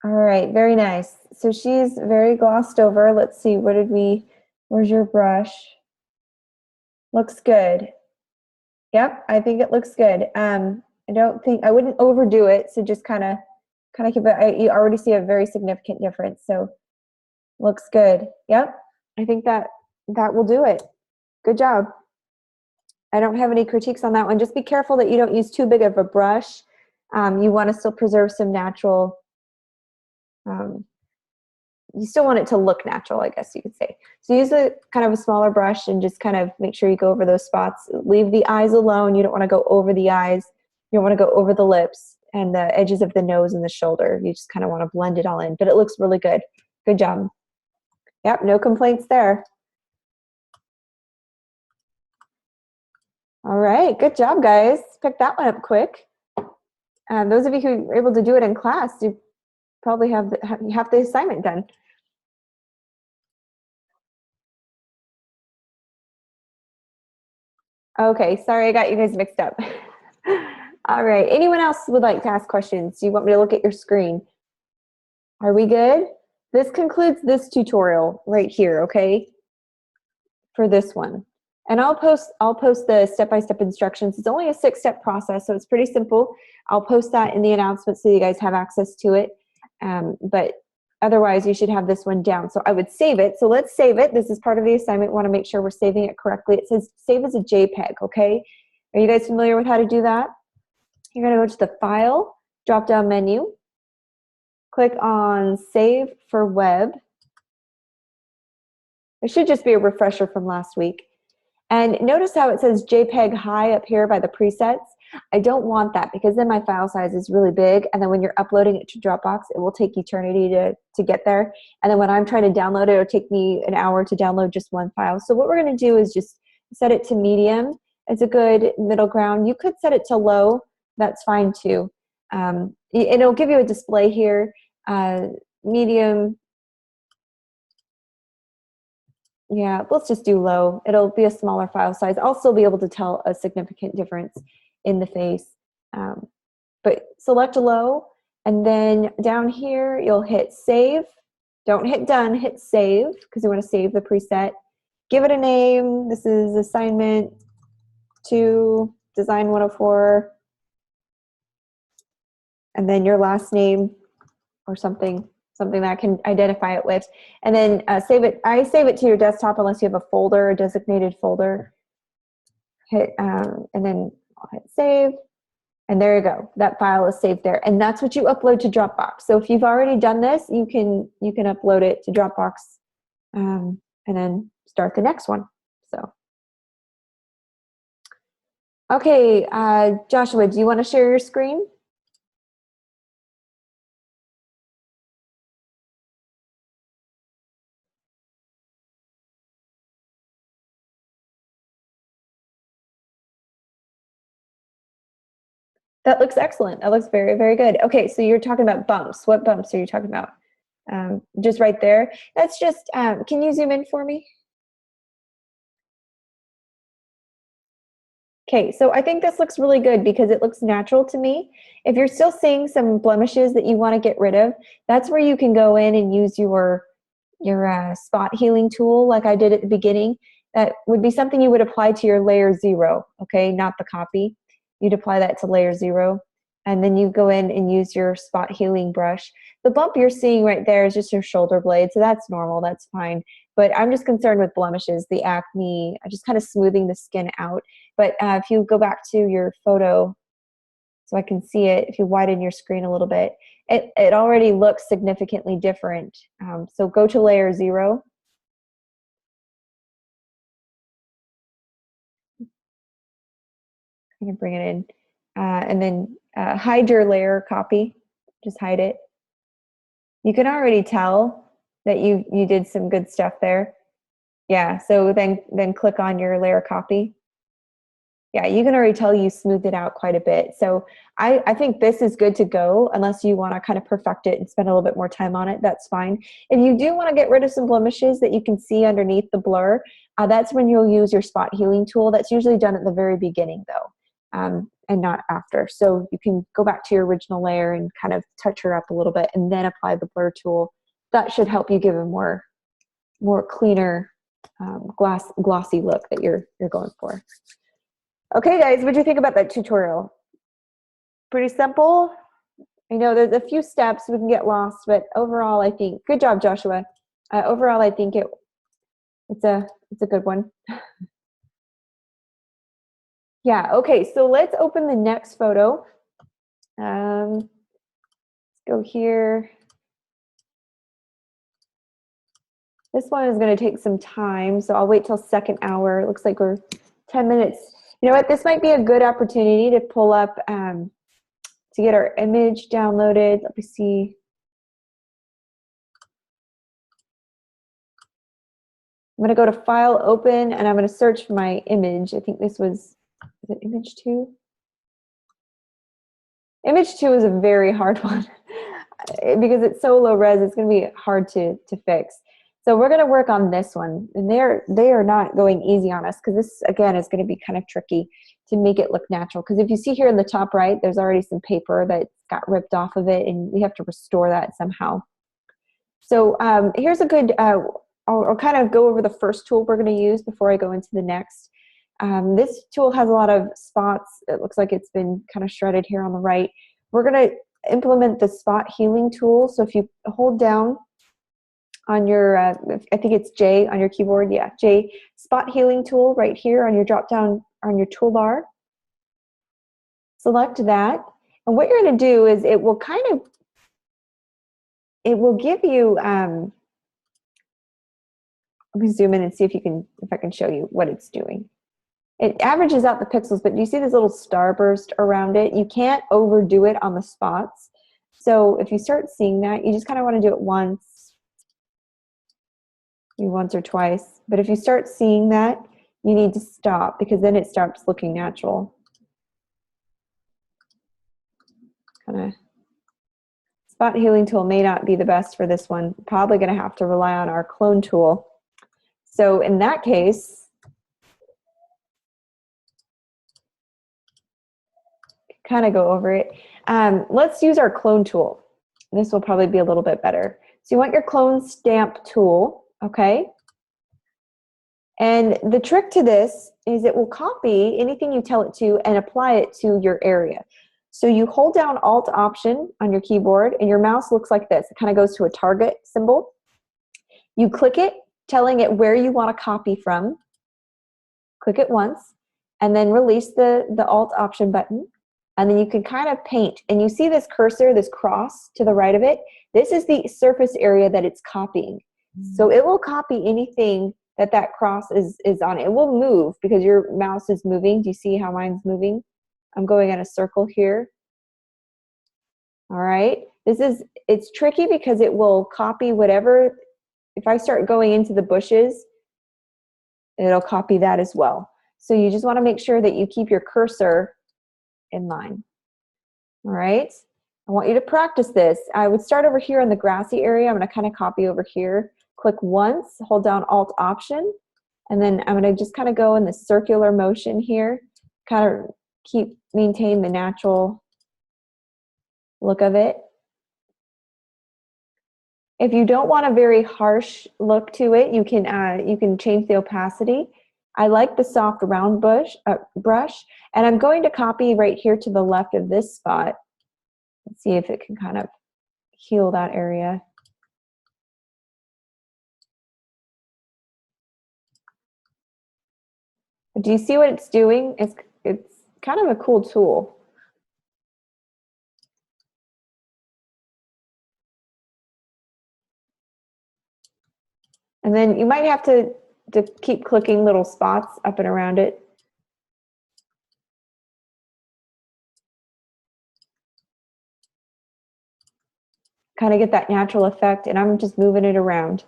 All right, very nice. So she's very glossed over. Let's see, where's your brush? Looks good. Yep, I think it looks good. I wouldn't overdo it. So just kind of keep it, you already see a very significant difference. So looks good. Yep, I think that will do it. Good job. I don't have any critiques on that one. Just be careful that you don't use too big of a brush. You want to still preserve some natural, um, you still want it to look natural, I guess you could say. So use a kind of a smaller brush and just kind of make sure you go over those spots. Leave the eyes alone. You don't want to go over the eyes. You don't want to go over the lips and the edges of the nose and the shoulder. You just kind of want to blend it all in, but it looks really good. Good job. Yep, no complaints there. All right, good job, guys. Picked that one up quick. Those of you who were able to do it in class, you probably have the assignment done. Okay, sorry, I got you guys mixed up. All right, anyone else would like to ask questions? Do you want me to look at your screen? Are we good? This concludes this tutorial right here, okay? For this one. And I'll post the step-by-step instructions. It's only a 6-step process, so it's pretty simple. I'll post that in the announcement so you guys have access to it. But otherwise, you should have this one down. So I would save it. So let's save it. This is part of the assignment. We want to make sure we're saving it correctly. It says save as a JPEG, okay? Are you guys familiar with how to do that? You're going to go to the File drop-down menu. Click on Save for Web. It should just be a refresher from last week. And notice how it says JPEG high up here by the presets. I don't want that because then my file size is really big, and then when you're uploading it to Dropbox, it will take eternity to get there. And then when I'm trying to download it, it'll take me an hour to download just one file. So what we're going to do is just set it to medium. It's a good middle ground. You could set it to low. That's fine too. It'll give you a display here. Medium. Yeah, let's just do low. It'll be a smaller file size. I'll still be able to tell a significant difference in the face. But select low, and then down here, you'll hit save. Don't hit done, hit save, because you want to save the preset. Give it a name. This is assignment 2, design 104. And then your last name or something that I can identify it with. And then save it. I save it to your desktop unless you have a folder, a designated folder. Hit, and then I'll hit save. And there you go. That file is saved there. And that's what you upload to Dropbox. So if you've already done this, you can upload it to Dropbox and then start the next one. So, okay, Joshua, do you want to share your screen? That looks excellent. That looks very, very good. Okay, so you're talking about bumps. What bumps are you talking about? Just right there. That's just, can you zoom in for me? Okay, so I think this looks really good because it looks natural to me. If you're still seeing some blemishes that you want to get rid of, that's where you can go in and use your spot healing tool like I did at the beginning. That would be something you would apply to your layer 0, okay, not the copy. You'd apply that to layer 0, and then you go in and use your spot healing brush. The bump you're seeing right there is just your shoulder blade, so that's normal, that's fine. But I'm just concerned with blemishes, the acne, just kind of smoothing the skin out. But if you go back to your photo so I can see it, if you widen your screen a little bit, it already looks significantly different. So go to layer 0. I can bring it in. And then hide your layer copy. Just hide it. You can already tell that you did some good stuff there. Yeah, so then click on your layer copy. Yeah, you can already tell you smoothed it out quite a bit. So I think this is good to go unless you want to kind of perfect it and spend a little bit more time on it. That's fine. If you do want to get rid of some blemishes that you can see underneath the blur, that's when you'll use your spot healing tool. That's usually done at the very beginning though, and not after. So you can go back to your original layer and kind of touch her up a little bit and then apply the blur tool. That should help you give a more cleaner, glossy look that you're going for. Okay, guys, what do you think about that tutorial? Pretty simple. I know there's a few steps we can get lost, but overall, I think good job, Joshua. Overall, I think it's a good one. Yeah. Okay. So let's open the next photo. Let's go here. This one is going to take some time, so I'll wait till second hour. It looks like we're 10 minutes. You know what? This might be a good opportunity to pull up, to get our image downloaded. Let me see. I'm going to go to File, Open, and I'm going to search for my image. I think this was, is it image 2? Image 2 is a very hard one because it's so low res. It's going to be hard to fix. So we're going to work on this one, and they are not going easy on us because this again is going to be kind of tricky to make it look natural. Because if you see here in the top right, there's already some paper that got ripped off of it, and we have to restore that somehow. So here's a good. I'll kind of go over the first tool we're going to use before I go into the next. This tool has a lot of spots. It looks like it's been kind of shredded here on the right. We're going to implement the spot healing tool. So if you hold down on your, I think it's J on your keyboard, yeah, J, spot healing tool right here on your drop down on your toolbar. Select that. And what you're going to do is it will give you, let me zoom in and see if I can show you what it's doing. It averages out the pixels, but you see this little starburst around it? You can't overdo it on the spots. So if you start seeing that, you just kind of want to do it once or twice. But if you start seeing that, you need to stop because then it starts looking natural. Kind of spot healing tool may not be the best for this one. Probably going to have to rely on our clone tool. So in that case, kind of go over it. Let's use our clone tool. This will probably be a little bit better. So you want your clone stamp tool, okay? And the trick to this is it will copy anything you tell it to and apply it to your area. So you hold down Alt Option on your keyboard and your mouse looks like this. It kind of goes to a target symbol. You click it, telling it where you want to copy from. Click it once and then release the Alt Option button. And then you can kind of paint. And you see this cursor, this cross to the right of it? This is the surface area that it's copying. So it will copy anything that cross is on. It will move because your mouse is moving. Do you see how mine's moving? I'm going in a circle here. All right. It's tricky because it will copy whatever. If I start going into the bushes, it'll copy that as well. So you just want to make sure that you keep your cursor in line. All right. I want you to practice this. I would start over here in the grassy area. I'm going to kind of copy over here. Click once, hold down Alt Option, and then I'm going to just kind of go in the circular motion here, kind of maintain the natural look of it. If you don't want a very harsh look to it, you can change the opacity. I like the soft round brush, and I'm going to copy right here to the left of this spot. Let's see if it can kind of heal that area. Do you see what it's doing? It's kind of a cool tool. And then you might have to keep clicking little spots up and around it. Kind of get that natural effect, and I'm just moving it around.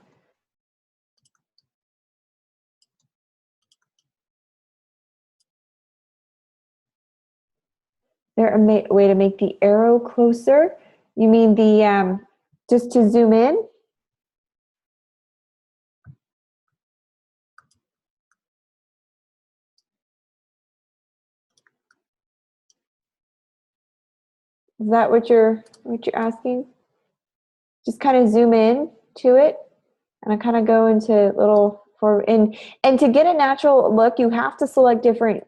there a way to make the arrow closer? You mean the, just to zoom in? Is that what you're asking? Just kind of zoom in to it, and I kind of go into little and to get a natural look, you have to select different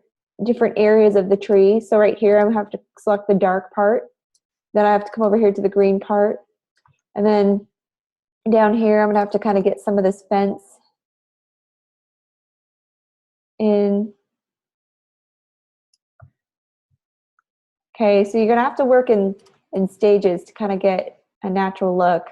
areas of the tree. So right here, I'm gonna have to select the dark part. Then I have to come over here to the green part, and then down here, I'm gonna have to kind of get some of this fence in. Okay, so you're gonna have to work in stages to kind of get a natural look.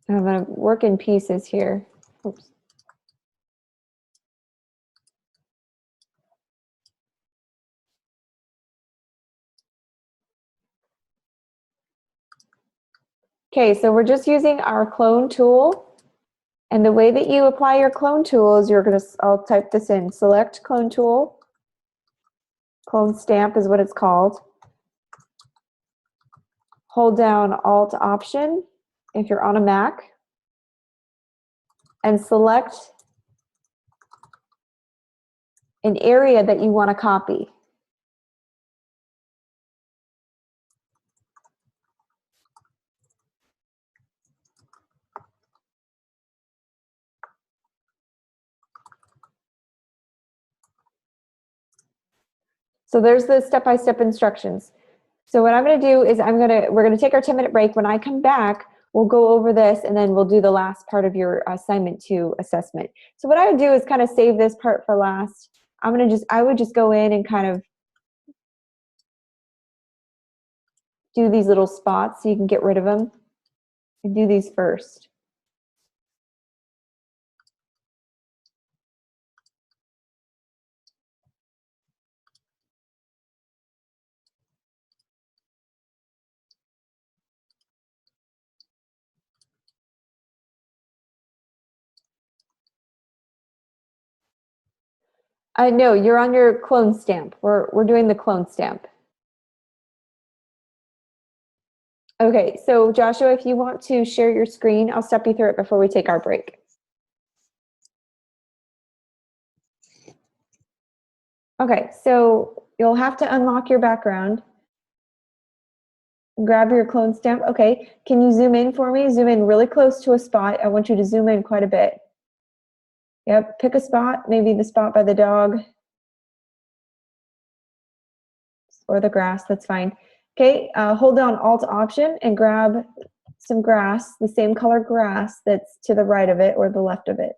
I'm gonna work in pieces here. Oops. Okay, so we're just using our clone tool. And the way that you apply your clone tool is I'll type this in, select clone tool. Clone stamp is what it's called. Hold down Alt Option if you're on a Mac, and select an area that you want to copy. So there's the step-by-step instructions. So what I'm going to do is we're going to take our 10-minute break. When I come back, we'll go over this, and then we'll do the last part of your assignment 2 assessment. So what I would do is kind of save this part for last. I would just go in and kind of do these little spots so you can get rid of them, and do these first. No, you're on your clone stamp. We're doing the clone stamp. Okay, so Joshua, if you want to share your screen, I'll step you through it before we take our break. Okay, so you'll have to unlock your background. Grab your clone stamp. Okay, can you zoom in for me? Zoom in really close to a spot. I want you to zoom in quite a bit. Yep, pick a spot, maybe the spot by the dog or the grass, that's fine. Okay, hold down Alt Option and grab some grass, the same color grass that's to the right of it or the left of it.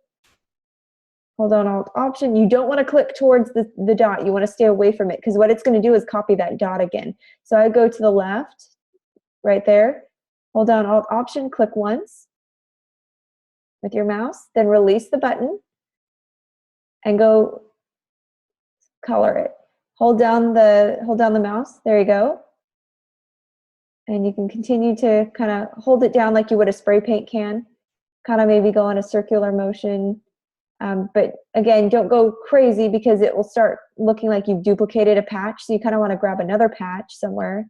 Hold on Alt Option. You don't want to click towards the dot. You want to stay away from it because what it's going to do is copy that dot again. So I go to the left, right there. Hold down Alt Option, click once with your mouse, then release the button and go color it. Hold down the mouse. There you go. And you can continue to kind of hold it down like you would a spray paint can. Kind of maybe go in a circular motion. But again, don't go crazy because it will start looking like you've duplicated a patch. So you kind of want to grab another patch somewhere.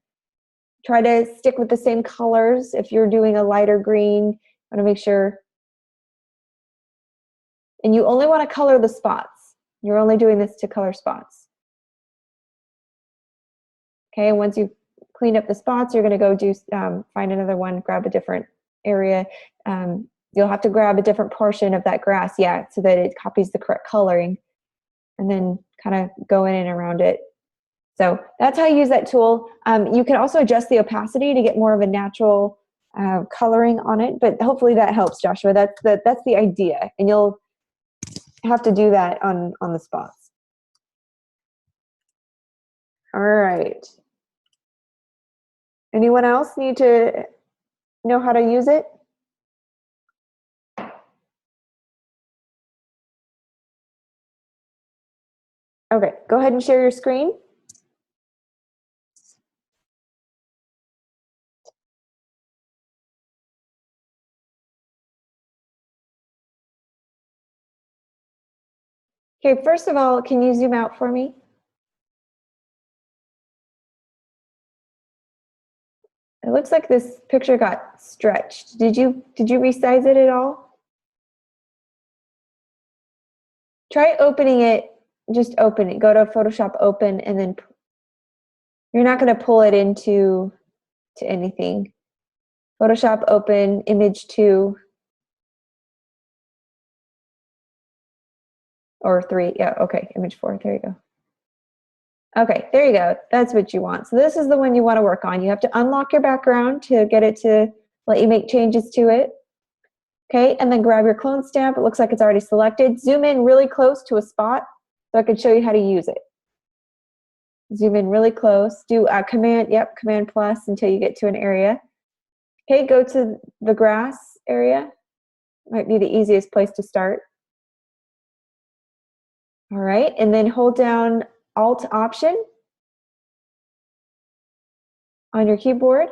Try to stick with the same colors. If you're doing a lighter green, want to make sure. And you only want to color the spots. You're only doing this to color spots. Okay, and once you've cleaned up the spots, you're going to go find another one, grab a different area. You'll have to grab a different portion of that grass, yeah, so that it copies the correct coloring, and then kind of go in and around it. So that's how you use that tool. You can also adjust the opacity to get more of a natural coloring on it, but hopefully that helps, Joshua. That's the idea, and you'll have to do that on the spots. All right. Anyone else need to know how to use it? Okay, go ahead and share your screen. Okay, first of all, can you zoom out for me? It looks like this picture got stretched. Did you resize it at all? Try opening it, just open it. Go to Photoshop Open, and then you're not going to pull it into anything. Photoshop Open, Image 2, or 3. Yeah, okay, Image 4. There you go. Okay, there you go. That's what you want. So this is the one you want to work on. You have to unlock your background to get it to let you make changes to it. Okay, and then grab your clone stamp. It looks like it's already selected. Zoom in really close to a spot so I can show you how to use it. Zoom in really close. Do a Command plus until you get to an area. Okay, go to the grass area. Might be the easiest place to start. All right, and then hold down Alt Option on your keyboard.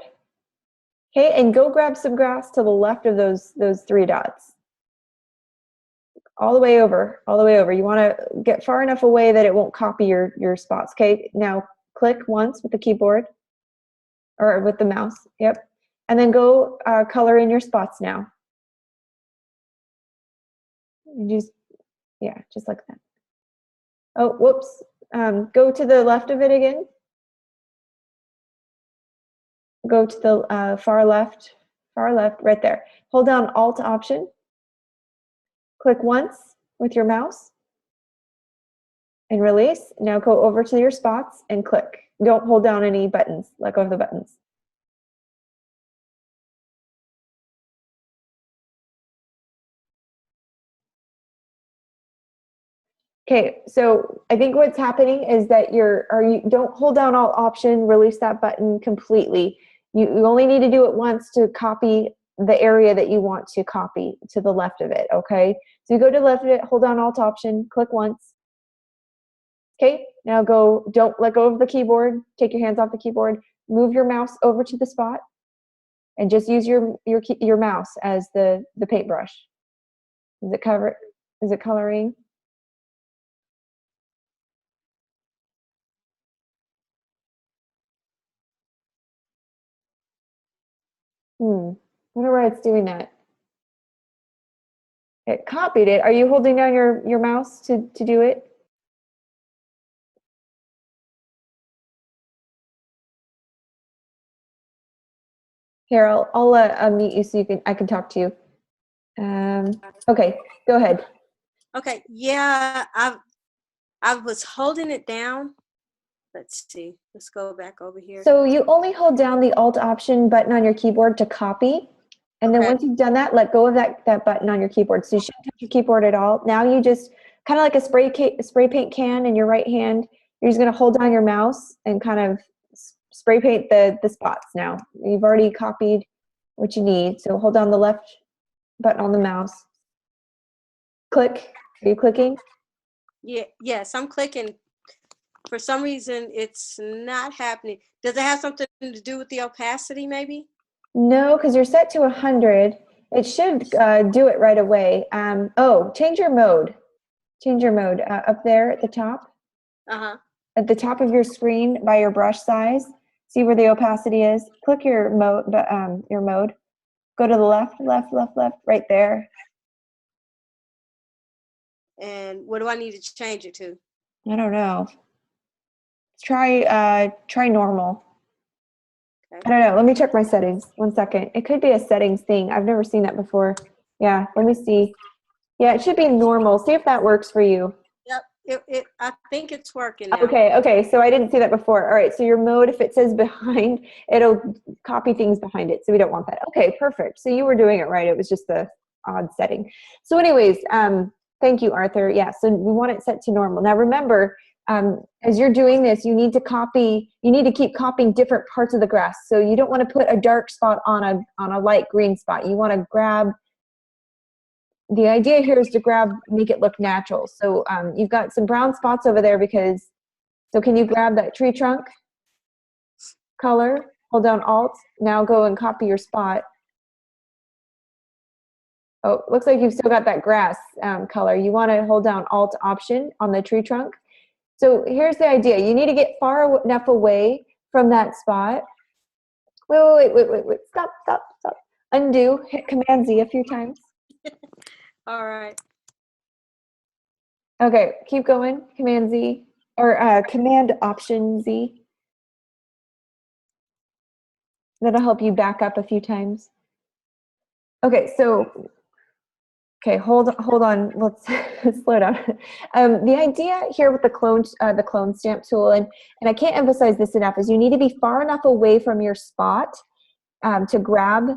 Okay, and go grab some grass to the left of those 3 dots. All the way over, all the way over. You want to get far enough away that it won't copy your spots. Okay, now click once with the keyboard or with the mouse. Yep, and then go color in your spots now. And just like that. Oh, whoops. Go to the left of it again. Go to the far left, right there. Hold down Alt Option. Click once with your mouse and release. Now go over to your spots and click. Don't hold down any buttons. Let go of the buttons. Okay, so I think what's happening is that you don't hold down Alt Option, release that button completely. You only need to do it once to copy the area that you want to copy to the left of it, okay? So you go to the left of it, hold down Alt Option, click once. Okay, now don't let go of the keyboard, take your hands off the keyboard, move your mouse over to the spot, and just use your mouse as the paintbrush. Is it coloring? Wonder why it's doing that. It copied it. Are you holding down your mouse to do it? Here, I'll unmute you so I can talk to you. Okay, go ahead. Okay, yeah, I was holding it down. Let's see. Let's go back over here. So you only hold down the Alt Option button on your keyboard to copy. And then once you've done that, let go of that button on your keyboard. So you shouldn't touch your keyboard at all. Now you just, kind of like a spray paint can in your right hand, you're just gonna hold down your mouse and kind of spray paint the spots now. You've already copied what you need. So hold down the left button on the mouse. Click. Are you clicking? Yeah, yes, I'm clicking. For some reason, it's not happening. Does it have something to do with the opacity, maybe? No, because you're set to 100. It should do it right away. Oh, change your mode. Change your mode up there at the top. At the top of your screen by your brush size. See where the opacity is. Click your mode. Go to the left, right there. And what do I need to change it to? I don't know. Try normal. I don't know. Let me check my settings. 1 second. It could be a settings thing. I've never seen that before. Yeah, let me see. Yeah, it should be normal. See if that works for you. Yep, I think it's working now. Okay, so I didn't see that before. All right, so your mode, if it says behind, it'll copy things behind it, so we don't want that. Okay, perfect. So you were doing it right. It was just the odd setting. So anyways, thank you, Arthur. Yeah, so we want it set to normal. Now remember, as you're doing this, you need to keep copying different parts of the grass. So you don't want to put a dark spot on a light green spot. You want to the idea here is to make it look natural. So you've got some brown spots over there so can you grab that tree trunk color, hold down Alt, now go and copy your spot. Oh, looks like you've still got that grass color. You want to hold down Alt Option on the tree trunk. So here's the idea. You need to get far enough away from that spot. Wait. Stop. Undo, hit Command Z a few times. All right. Okay, keep going, Command Z, or Command Option Z. That'll help you back up a few times. Okay, so, okay, hold on, let's slow down. The idea here with the clone stamp tool, and I can't emphasize this enough, is you need to be far enough away from your spot to grab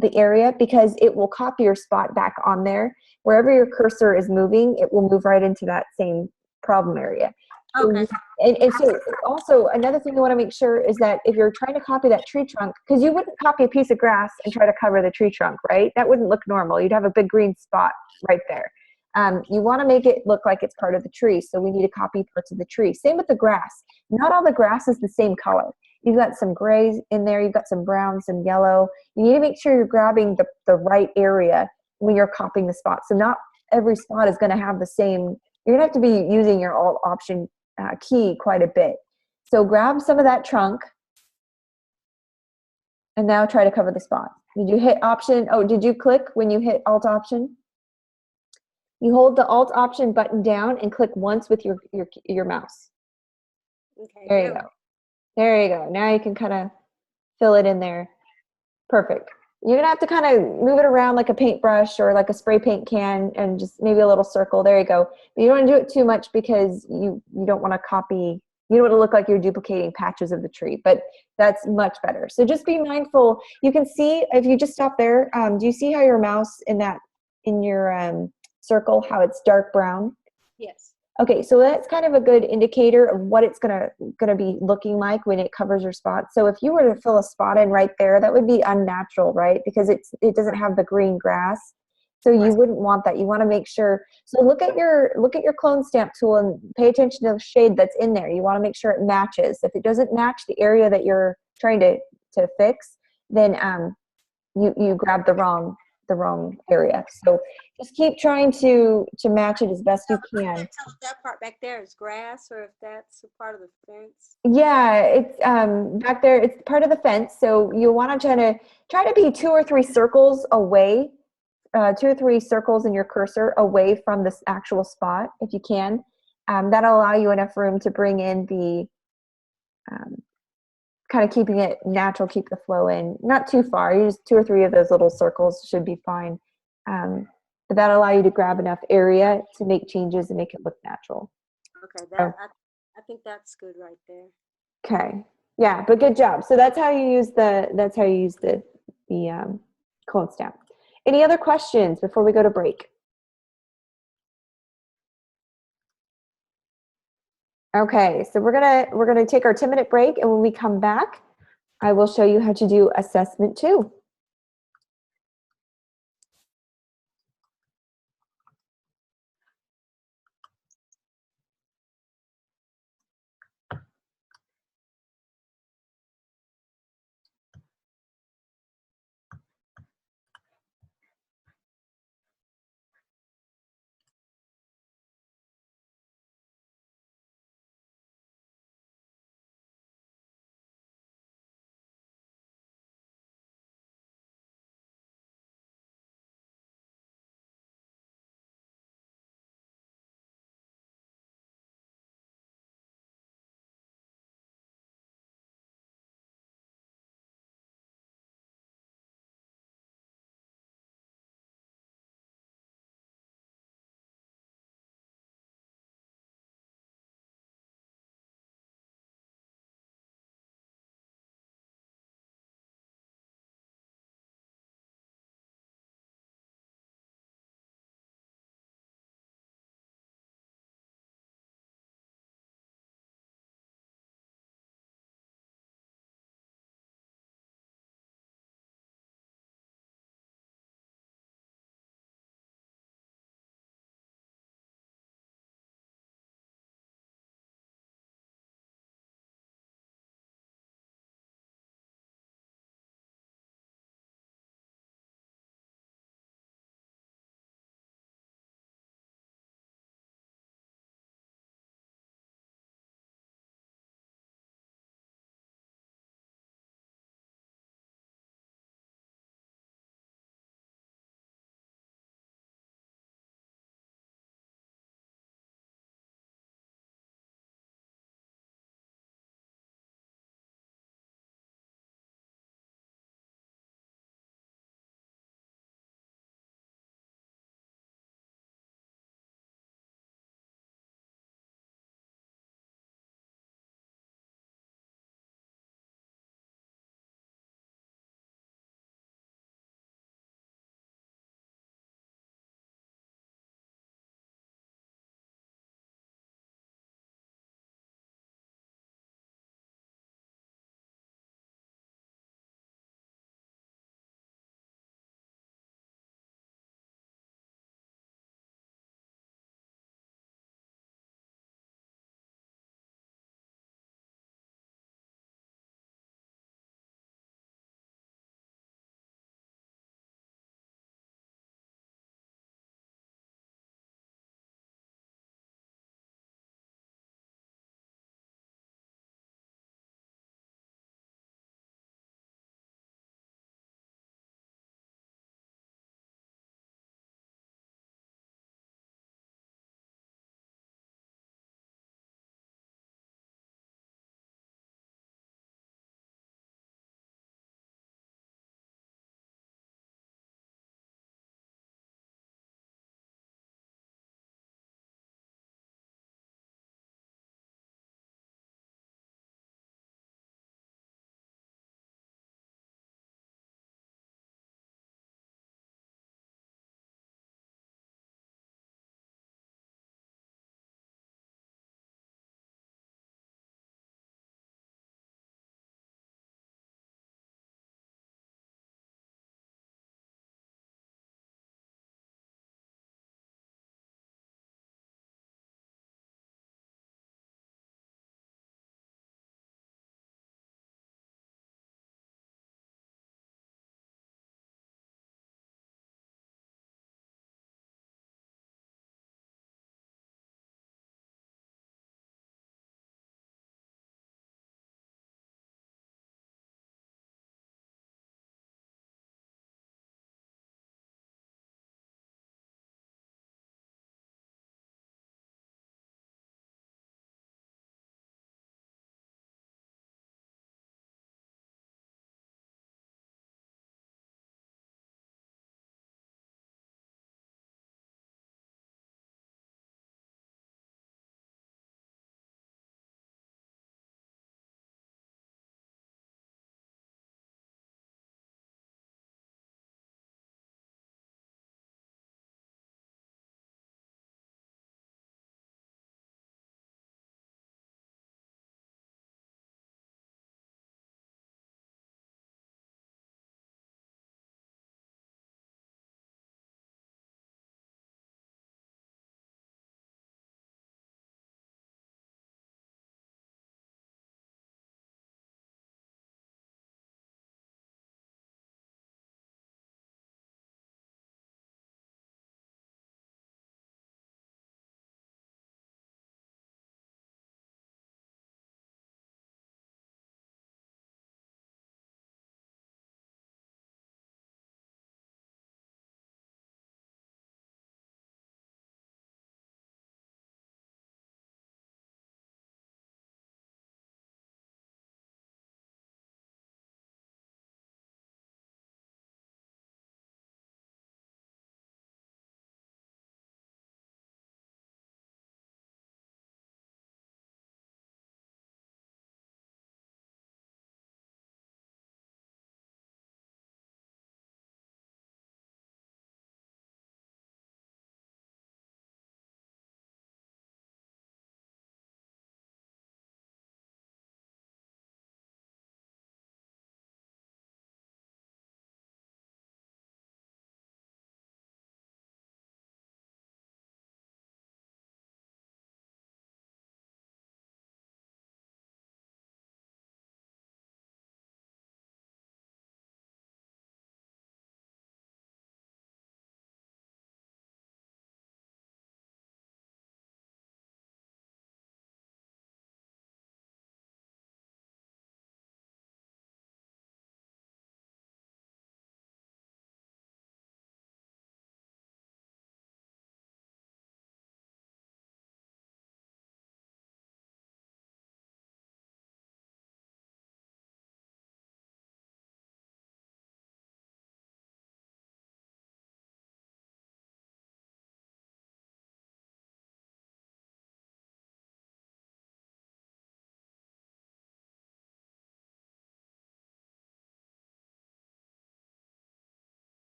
the area, because it will copy your spot back on there. Wherever your cursor is moving, it will move right into that same problem area. Okay. And so also another thing you want to make sure is that if you're trying to copy that tree trunk, because you wouldn't copy a piece of grass and try to cover the tree trunk, right? That wouldn't look normal. You'd have a big green spot right there. You want to make it look like it's part of the tree, so we need to copy parts of the tree. Same with the grass. Not all the grass is the same color. You've got some grays in there, you've got some brown, some yellow. You need to make sure you're grabbing the right area when you're copying the spot. So not every spot is going to have the same. You're going to have to be using your Alt Option key quite a bit. So grab some of that trunk and now try to cover the spot. Did you hit Option? Oh, did you click when you hit Alt Option? You hold the Alt Option button down and click once with your mouse. Okay. There you go. There you go. Now you can kind of fill it in there. Perfect. You're going to have to kind of move it around like a paintbrush or like a spray paint can, and just maybe a little circle. There you go. But you don't want to do it too much because you don't want to copy, you don't want to look like you're duplicating patches of the tree, but that's much better. So just be mindful. You can see, if you just stop there, do you see how your mouse in your circle, how it's dark brown? Yes. Okay, so that's kind of a good indicator of what it's gonna be looking like when it covers your spot. So if you were to fill a spot in right there, that would be unnatural, right? Because it doesn't have the green grass. So you wouldn't want that. You want to make sure. So look at your clone stamp tool and pay attention to the shade that's in there. You want to make sure it matches. If it doesn't match the area that you're trying to fix, then you grab the wrong area. So just keep trying to match it as best you can. Tell if that part back there is grass or if that's a part of the fence. Yeah, it's back there. It's part of the fence. So you want to try to be 2 or 3 circles away, 2 or 3 circles in your cursor away from this actual spot, if you can. That'll allow you enough room to bring in the kind of keeping it natural, keep the flow in. Not too far. You just 2 or 3 of those little circles should be fine. But that'll allow you to grab enough area to make changes and make it look natural. Okay, I think that's good right there. Okay. Yeah, but good job. So that's how you use the clone stamp. Any other questions before we go to break? Okay, so we're gonna take our 10-minute break, and when we come back, I will show you how to do assessment 2.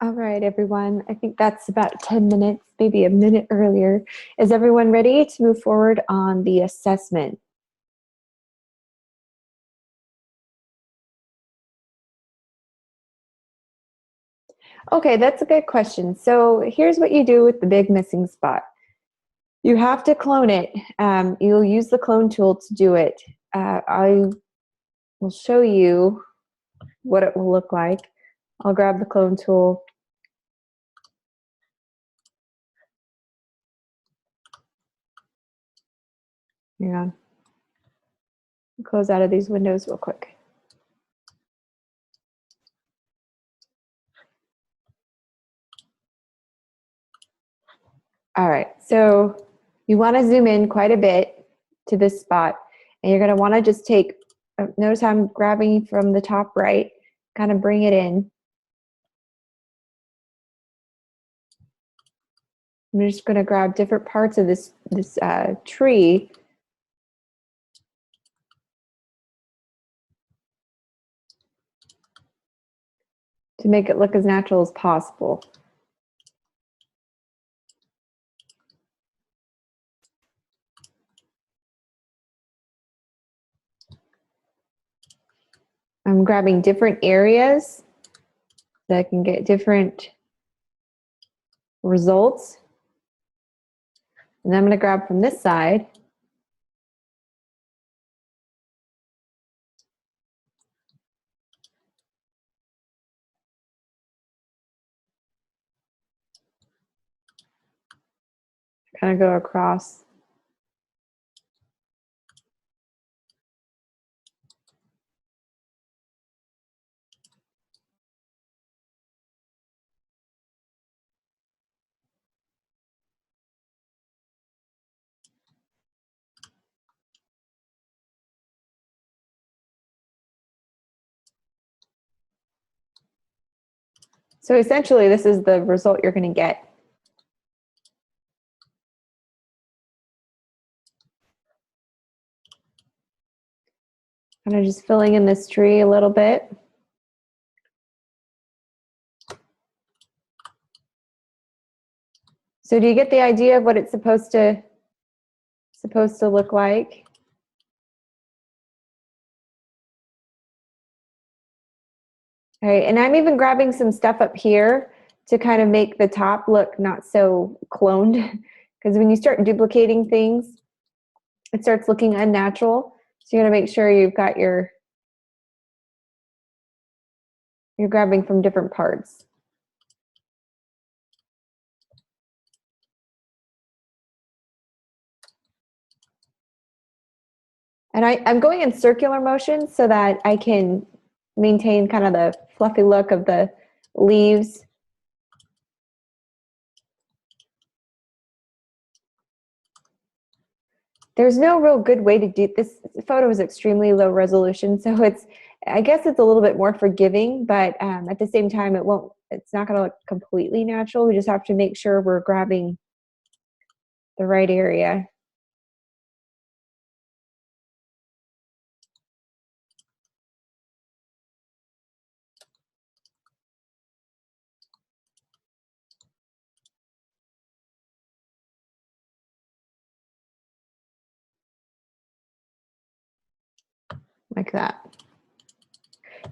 All right, everyone. I think that's about 10 minutes, maybe a minute earlier. Is everyone ready to move forward on the assessment? Okay, that's a good question. So here's what you do with the big missing spot. You have to clone it. You'll use the clone tool to do it. I will show you what it will look like. I'll grab the clone tool. Hang on. Close out of these windows real quick. All right, so you want to zoom in quite a bit to this spot, and you're going to want to just take, notice how I'm grabbing from the top right, kind of bring it in. I'm just going to grab different parts of this tree. To make it look as natural as possible. I'm grabbing different areas that I can get different results. And then I'm going to grab from this side. Kind of go across. So essentially, this is the result you're going to get. Kind of just filling in this tree a little bit. So do you get the idea of what it's supposed to look like? All right, and I'm even grabbing some stuff up here to kind of make the top look not so cloned, because when you start duplicating things, it starts looking unnatural. So you gotta make sure you've got you're grabbing from different parts. And I'm going in circular motion so that I can maintain kind of the fluffy look of the leaves. There's no real good way to do this. Photo is extremely low resolution, so I guess it's a little bit more forgiving, but at the same time, it's not going to look completely natural. We just have to make sure we're grabbing the right area. Like that.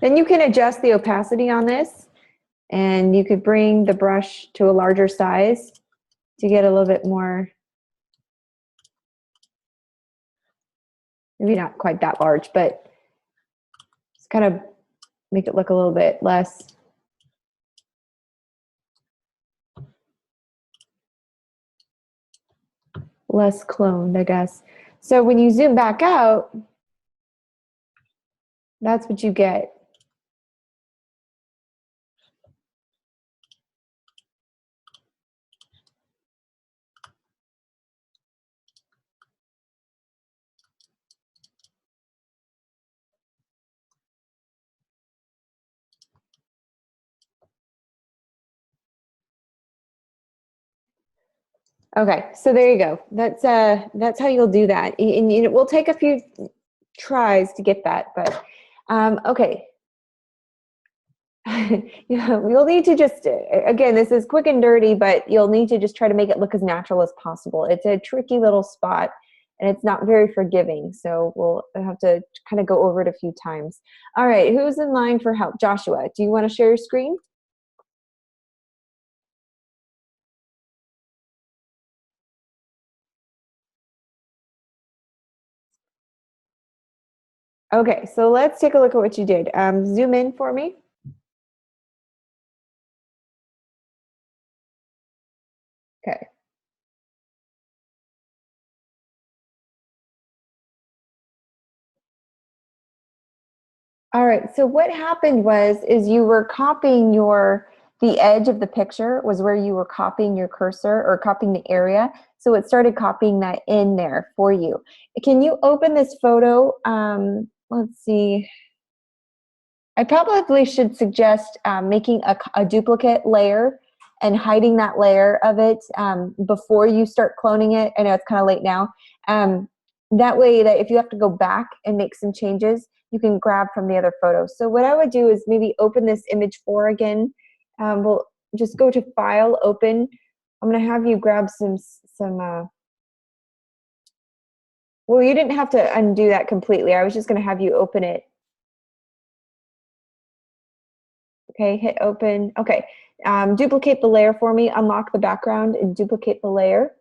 Then you can adjust the opacity on this, and you could bring the brush to a larger size to get a little bit more, maybe not quite that large, but just kind of make it look a little bit less cloned, I guess. So when you zoom back out, that's what you get. Okay, so there you go. That's how you'll do that. And it will take a few tries to get that, but okay. You'll need to just, again, this is quick and dirty, but you'll need to just try to make it look as natural as possible. It's a tricky little spot and it's not very forgiving. So we'll have to kind of go over it a few times. All right, who's in line for help? Joshua, do you want to share your screen? Okay, so let's take a look at what you did. Zoom in for me. Okay. All right, so what happened is you were copying the edge of the picture was where you were copying your cursor or copying the area. So it started copying that in there for you. Can you open this photo? Let's see. I probably should suggest making a duplicate layer and hiding that layer of it before you start cloning it. I know it's kind of late now. That way that if you have to go back and make some changes, you can grab from the other photos. So what I would do is maybe open this image 4 again. We'll just go to File, Open. I'm going to have you grab some well, you didn't have to undo that completely. I was just going to have you open it. Okay, hit open. Okay, duplicate the layer for me. Unlock the background and duplicate the layer.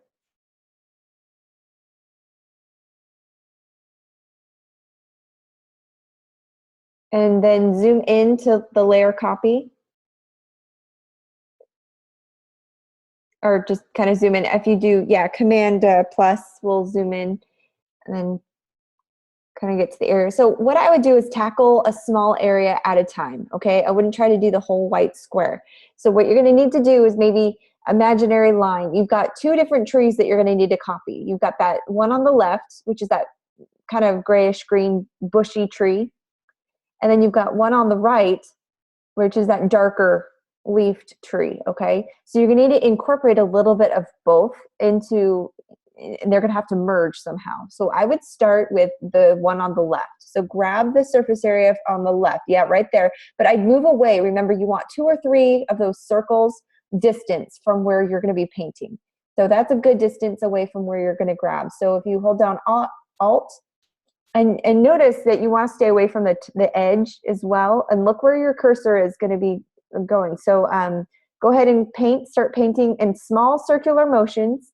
And then zoom in to the layer copy. Or just kind of zoom in. If you do, yeah, Command plus will zoom in and then kind of get to the area. So what I would do is tackle a small area at a time, okay? I wouldn't try to do the whole white square. So what you're gonna need to do is maybe imaginary line. You've got 2 different trees that you're gonna need to copy. You've got that one on the left, which is that kind of grayish green bushy tree. And then you've got one on the right, which is that darker leafed tree, okay? So you're gonna need to incorporate a little bit of both into, and they're gonna have to merge somehow. So I would start with the one on the left. So grab the surface area on the left, yeah, right there. But I'd move away. Remember, you want 2 or 3 of those circles distance from where you're gonna be painting. So that's a good distance away from where you're gonna grab. So if you hold down Alt, and notice that you want to stay away from the edge as well, and look where your cursor is going to be going. So go ahead and start painting in small circular motions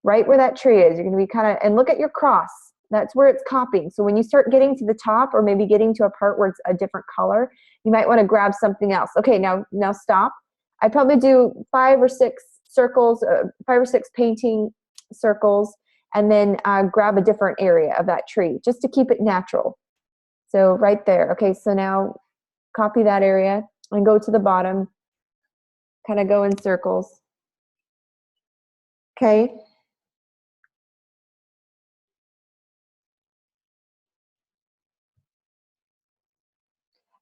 right where that tree is. You're going to be kind of, and look at your cross. That's where it's copying. So when you start getting to the top or maybe getting to a part where it's a different color, you might want to grab something else. Okay, now stop. I'd probably do 5 or 6 circles, 5 or 6 painting circles, and then grab a different area of that tree just to keep it natural. So right there. Okay, so now copy that area and go to the bottom, kind of go in circles. Okay.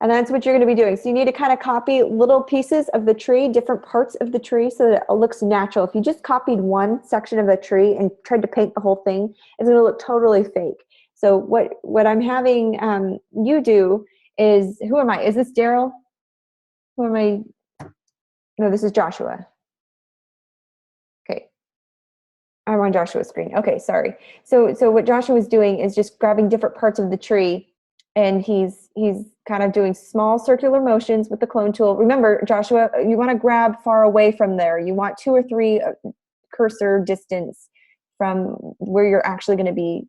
And that's what you're going to be doing. So you need to kind of copy little pieces of the tree, different parts of the tree, so that it looks natural. If you just copied one section of the tree and tried to paint the whole thing, it's going to look totally fake. So what I'm having you do is, who am I? Is this Daryl? Who am I? No, this is Joshua. Okay. I'm on Joshua's screen. Okay, sorry. So what Joshua is doing is just grabbing different parts of the tree, and he's kind of doing small circular motions with the clone tool. Remember, Joshua, you want to grab far away from there. You want 2 or 3 cursor distance from where you're actually going to be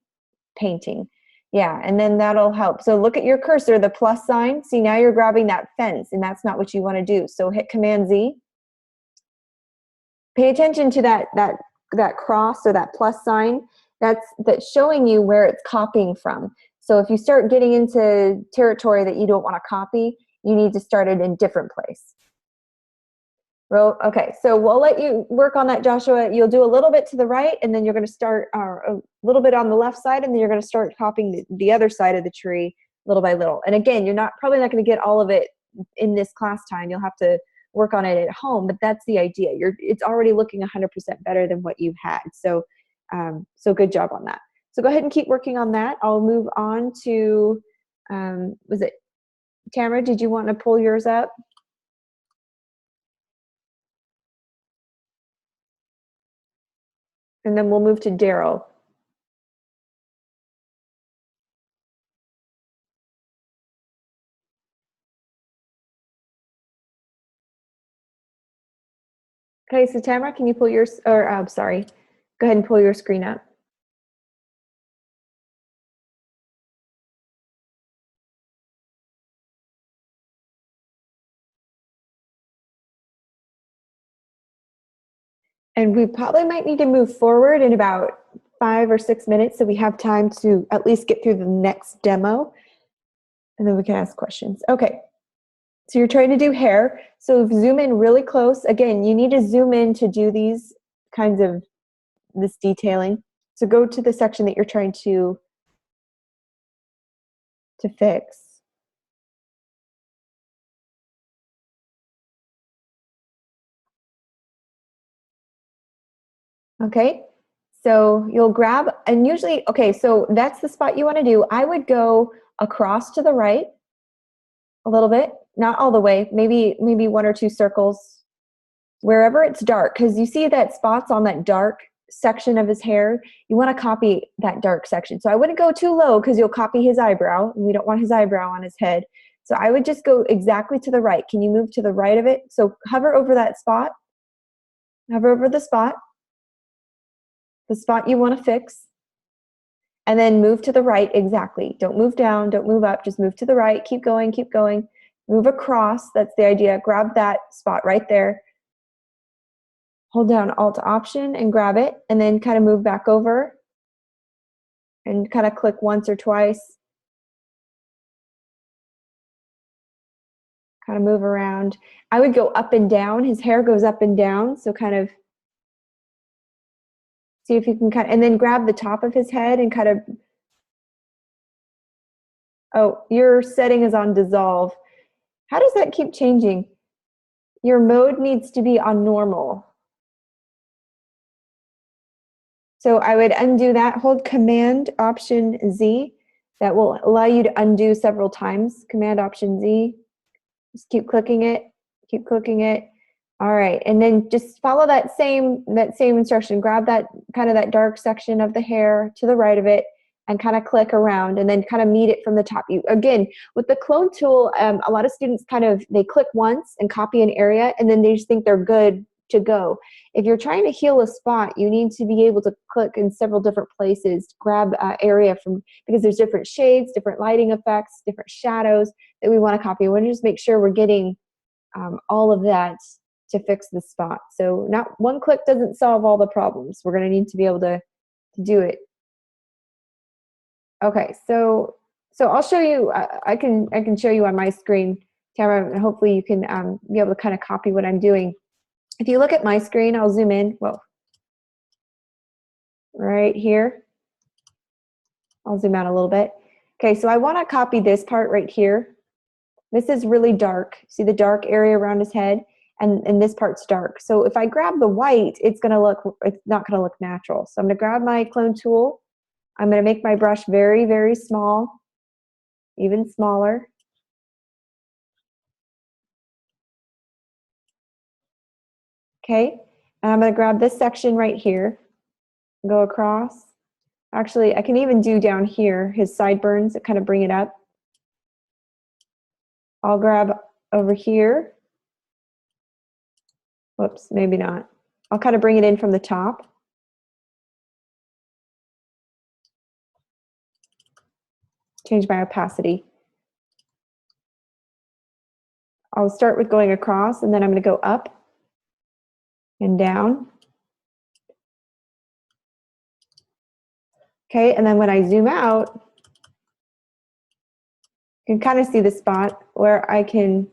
painting. Yeah, and then that'll help. So look at your cursor, the plus sign. See, now you're grabbing that fence, and that's not what you want to do. So hit Command Z. Pay attention to that cross or that plus sign. That's showing you where it's copying from. So if you start getting into territory that you don't want to copy, you need to start it in a different place. Okay, so we'll let you work on that, Joshua. You'll do a little bit to the right, and then you're going to start a little bit on the left side, and then you're going to start copying the other side of the tree little by little. And again, you're probably not going to get all of it in this class time. You'll have to work on it at home, but that's the idea. It's already looking 100% better than what you had. So, so good job on that. So go ahead and keep working on that. I'll move on to, was it Tamara? Did you want to pull yours up? And then we'll move to Daryl. Okay, so Tamara, can you pull your, or sorry, go ahead and pull your screen up. And we probably might need to move forward in about 5 or 6 minutes so we have time to at least get through the next demo, and then we can ask questions. Okay, so you're trying to do hair. So zoom in really close. Again, you need to zoom in to do these kinds of, this detailing. So go to the section that you're trying to fix. Okay, so you'll grab, and usually, okay, so that's the spot you want to do. I would go across to the right a little bit, not all the way, maybe 1 or 2 circles, wherever it's dark, because you see that spots on that dark section of his hair, you want to copy that dark section. So I wouldn't go too low because you'll copy his eyebrow, and we don't want his eyebrow on his head. So I would just go exactly to the right. Can you move to the right of it? So hover over that spot, hover over the spot you want to fix, and then move to the right exactly. Don't move down, don't move up, just move to the right, keep going, move across, that's the idea. Grab that spot right there. Hold down Alt Option and grab it, and then kind of move back over and kind of click once or twice. Kind of move around. I would go up and down. His hair goes up and down, so kind of see if you can and then grab the top of his head and kind of, oh, your setting is on dissolve. How does that keep changing? Your mode needs to be on normal. So I would undo that, hold Command Option Z. That will allow you to undo several times. Command Option Z. Just keep clicking it, keep clicking it. All right, and then just follow that same instruction. Grab that kind of that dark section of the hair to the right of it and kind of click around, and then kind of meet it from the top. You again, with the clone tool, a lot of students they click once and copy an area, and then they just think they're good to go. If you're trying to heal a spot, you need to be able to click in several different places, grab area because there's different shades, different lighting effects, different shadows that we want to copy. We want to just make sure we're getting all of that to fix the spot. So not one click doesn't solve all the problems. We're going to need to be able to do it. Okay, so I'll show you. I can show you on my screen, Tamara, and hopefully you can be able to kind of copy what I'm doing. If you look at my screen, I'll zoom in. Whoa, right here. I'll zoom out a little bit. Okay, so I want to copy this part right here. This is really dark. See the dark area around his head, and this part's dark. So if I grab the white, it's not gonna look natural. So I'm gonna grab my clone tool. I'm gonna make my brush very, very small, even smaller. Okay, and I'm gonna grab this section right here, go across. Actually, I can even do down here, his sideburns, kind of bring it up. I'll grab over here. Whoops, maybe not. I'll kind of bring it in from the top. Change my opacity. I'll start with going across, and then I'm going to go up and down. Okay, and then when I zoom out, you can kind of see the spot where I can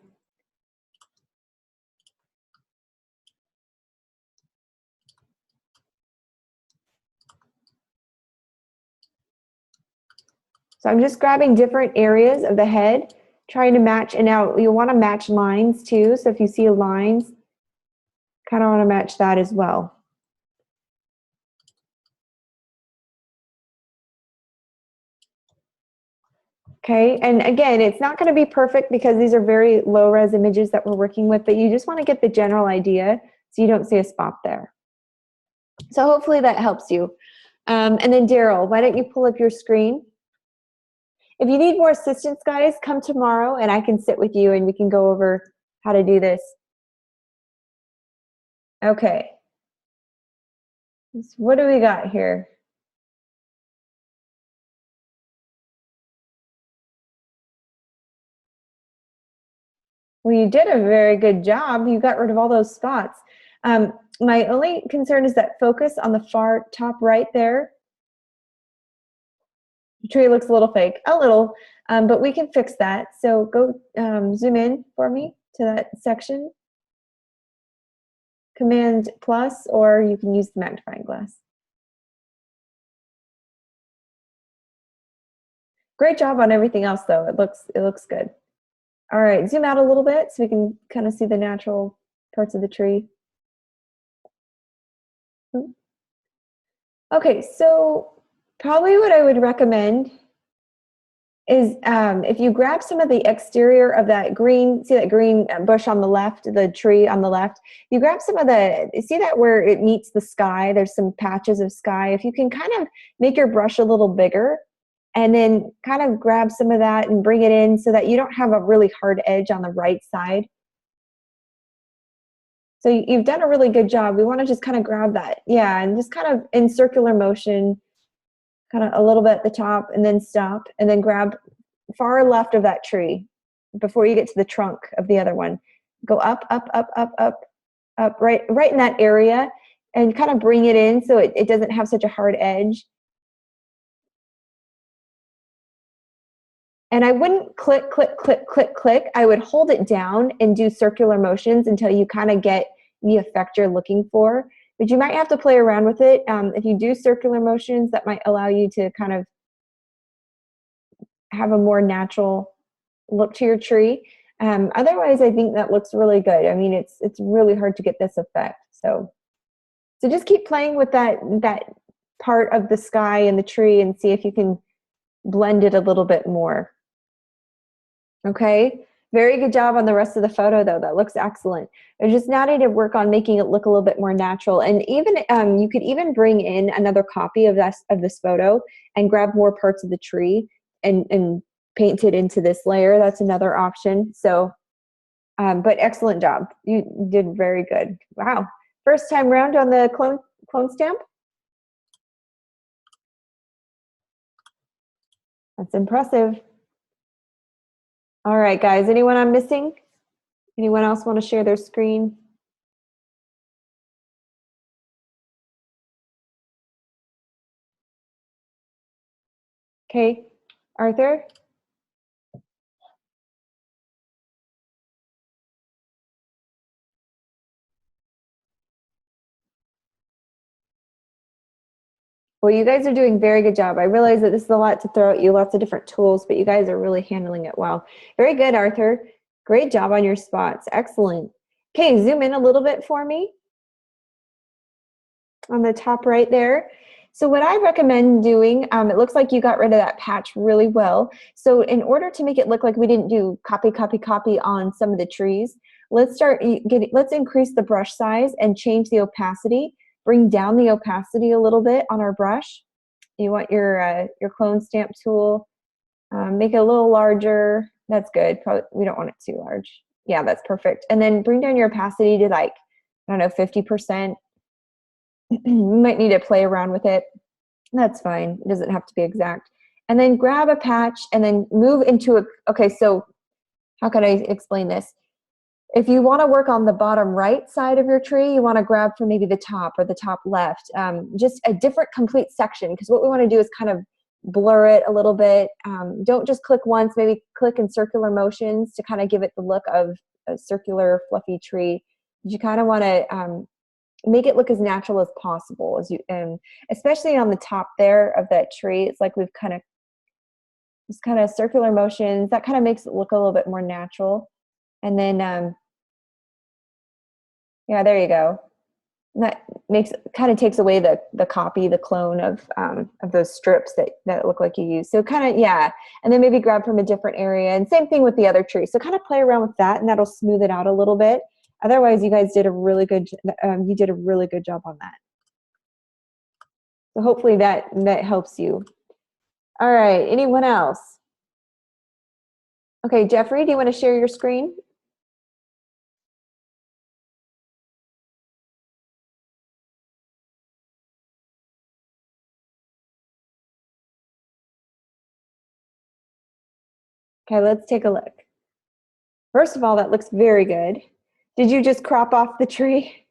so I'm just grabbing different areas of the head, trying to match, and now you want to match lines too. So if you see lines, kind of want to match that as well. Okay, and again, it's not going to be perfect because these are very low-res images that we're working with, but you just want to get the general idea so you don't see a spot there. So hopefully that helps you. And then Daryl, why don't you pull up your screen? If you need more assistance, guys, come tomorrow and I can sit with you and we can go over how to do this. Okay. So what do we got here? Well, you did a very good job. You got rid of all those spots. My only concern is that focus on the far top right there. The tree looks a little fake, a little, but we can fix that. So go zoom in for me to that section. Command plus, or you can use the magnifying glass. Great job on everything else, though. It looks good. All right, zoom out a little bit so we can kind of see the natural parts of the tree. Okay, so probably what I would recommend is if you grab some of the exterior of that green, see that green bush on the left, the tree on the left, you grab some of the, see that where it meets the sky, there's some patches of sky. If you can kind of make your brush a little bigger and then kind of grab some of that and bring it in so that you don't have a really hard edge on the right side. So you've done a really good job. We want to just kind of grab that. Yeah, and just kind of in circular motion, kind of a little bit at the top and then stop and then grab far left of that tree before you get to the trunk of the other one. Go up, up, up, up, up, up, right in that area and kind of bring it in so it doesn't have such a hard edge. And I wouldn't click, click, click, click, click. I would hold it down and do circular motions until you kind of get the effect you're looking for. But you might have to play around with it. If you do circular motions, that might allow you to kind of have a more natural look to your tree. Otherwise, I think that looks really good. I mean, it's really hard to get this effect. So just keep playing with that part of the sky and the tree and see if you can blend it a little bit more. Okay, very good job on the rest of the photo though. That looks excellent. I just now need to work on making it look a little bit more natural. And even you could even bring in another copy of this photo and grab more parts of the tree and paint it into this layer. That's another option. So, but excellent job. You did very good. Wow. First time round on the clone stamp. That's impressive. All right, guys, anyone I'm missing? Anyone else want to share their screen? Okay, Arthur? Well, you guys are doing a very good job. I realize that this is a lot to throw at you, lots of different tools, but you guys are really handling it well. Very good, Arthur. Great job on your spots. Excellent. Okay, zoom in a little bit for me on the top right there. So what I recommend doing, it looks like you got rid of that patch really well. So in order to make it look like we didn't do copy, copy, copy on some of the trees, let's increase the brush size and change the opacity. Bring down the opacity a little bit on our brush. You want your clone stamp tool, make it a little larger. That's good. Probably we don't want it too large. Yeah, that's perfect. And then bring down your opacity to like, I don't know, 50%. You might need to play around with it. That's fine. It doesn't have to be exact. And then grab a patch and then move into a, okay, so how can I explain this? If you want to work on the bottom right side of your tree, you want to grab from maybe the top or the top left, just a different complete section, because what we want to do is kind of blur it a little bit. Don't just click once, maybe click in circular motions to kind of give it the look of a circular fluffy tree. You kind of want to make it look as natural as possible, as you, and especially on the top there of that tree. It's like we've kind of just kind of circular motions that kind of makes it look a little bit more natural. And then yeah, there you go. And that kind of takes away the copy, the clone of those strips that look like you use. So kind of, yeah, and then maybe grab from a different area, and same thing with the other tree. So kind of play around with that, and that'll smooth it out a little bit. Otherwise, you guys did a really good. You did a really good job on that. So hopefully that helps you. All right, anyone else? Okay, Jeffrey, do you want to share your screen? Okay, let's take a look. First of all, that looks very good. Did you just crop off the tree?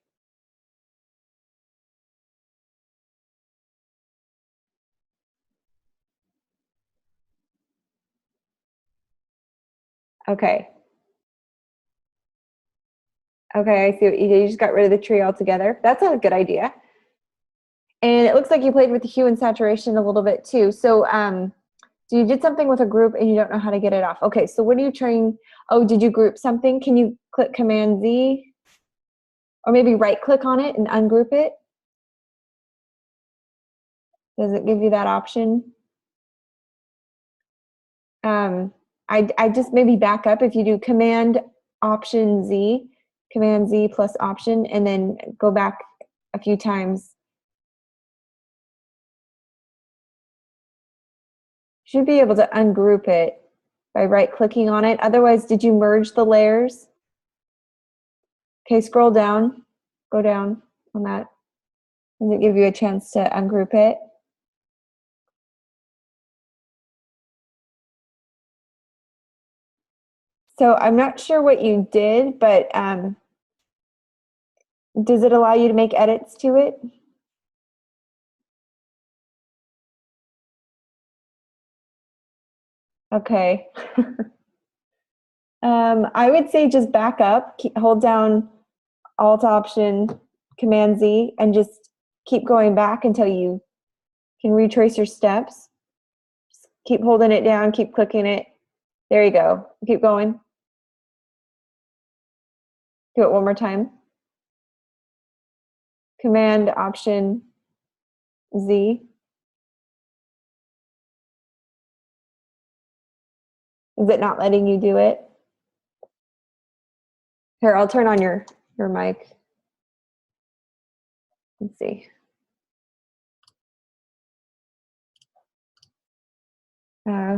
Okay. Okay, I see what you did. You just got rid of the tree altogether. That's a good idea. And it looks like you played with the hue and saturation a little bit too. So, so you did something with a group and you don't know how to get it off. Okay, so what are you trying? Oh, did you group something? Can you click Command Z? Or maybe right click on it and ungroup it? Does it give you that option? I just maybe back up. If you do Command Option Z, Command Z plus Option, and then go back a few times. Should be able to ungroup it by right clicking on it. Otherwise, did you merge the layers? Okay, scroll down, go down on that. Does it give you a chance to ungroup it? So I'm not sure what you did, but does it allow you to make edits to it? Okay. I would say just back up, hold down Alt Option, Command Z, and just keep going back until you can retrace your steps. Just keep holding it down, keep clicking it. There you go. Keep going. Do it one more time. Command Option Z. Is it not letting you do it? Here, I'll turn on your mic. Let's see.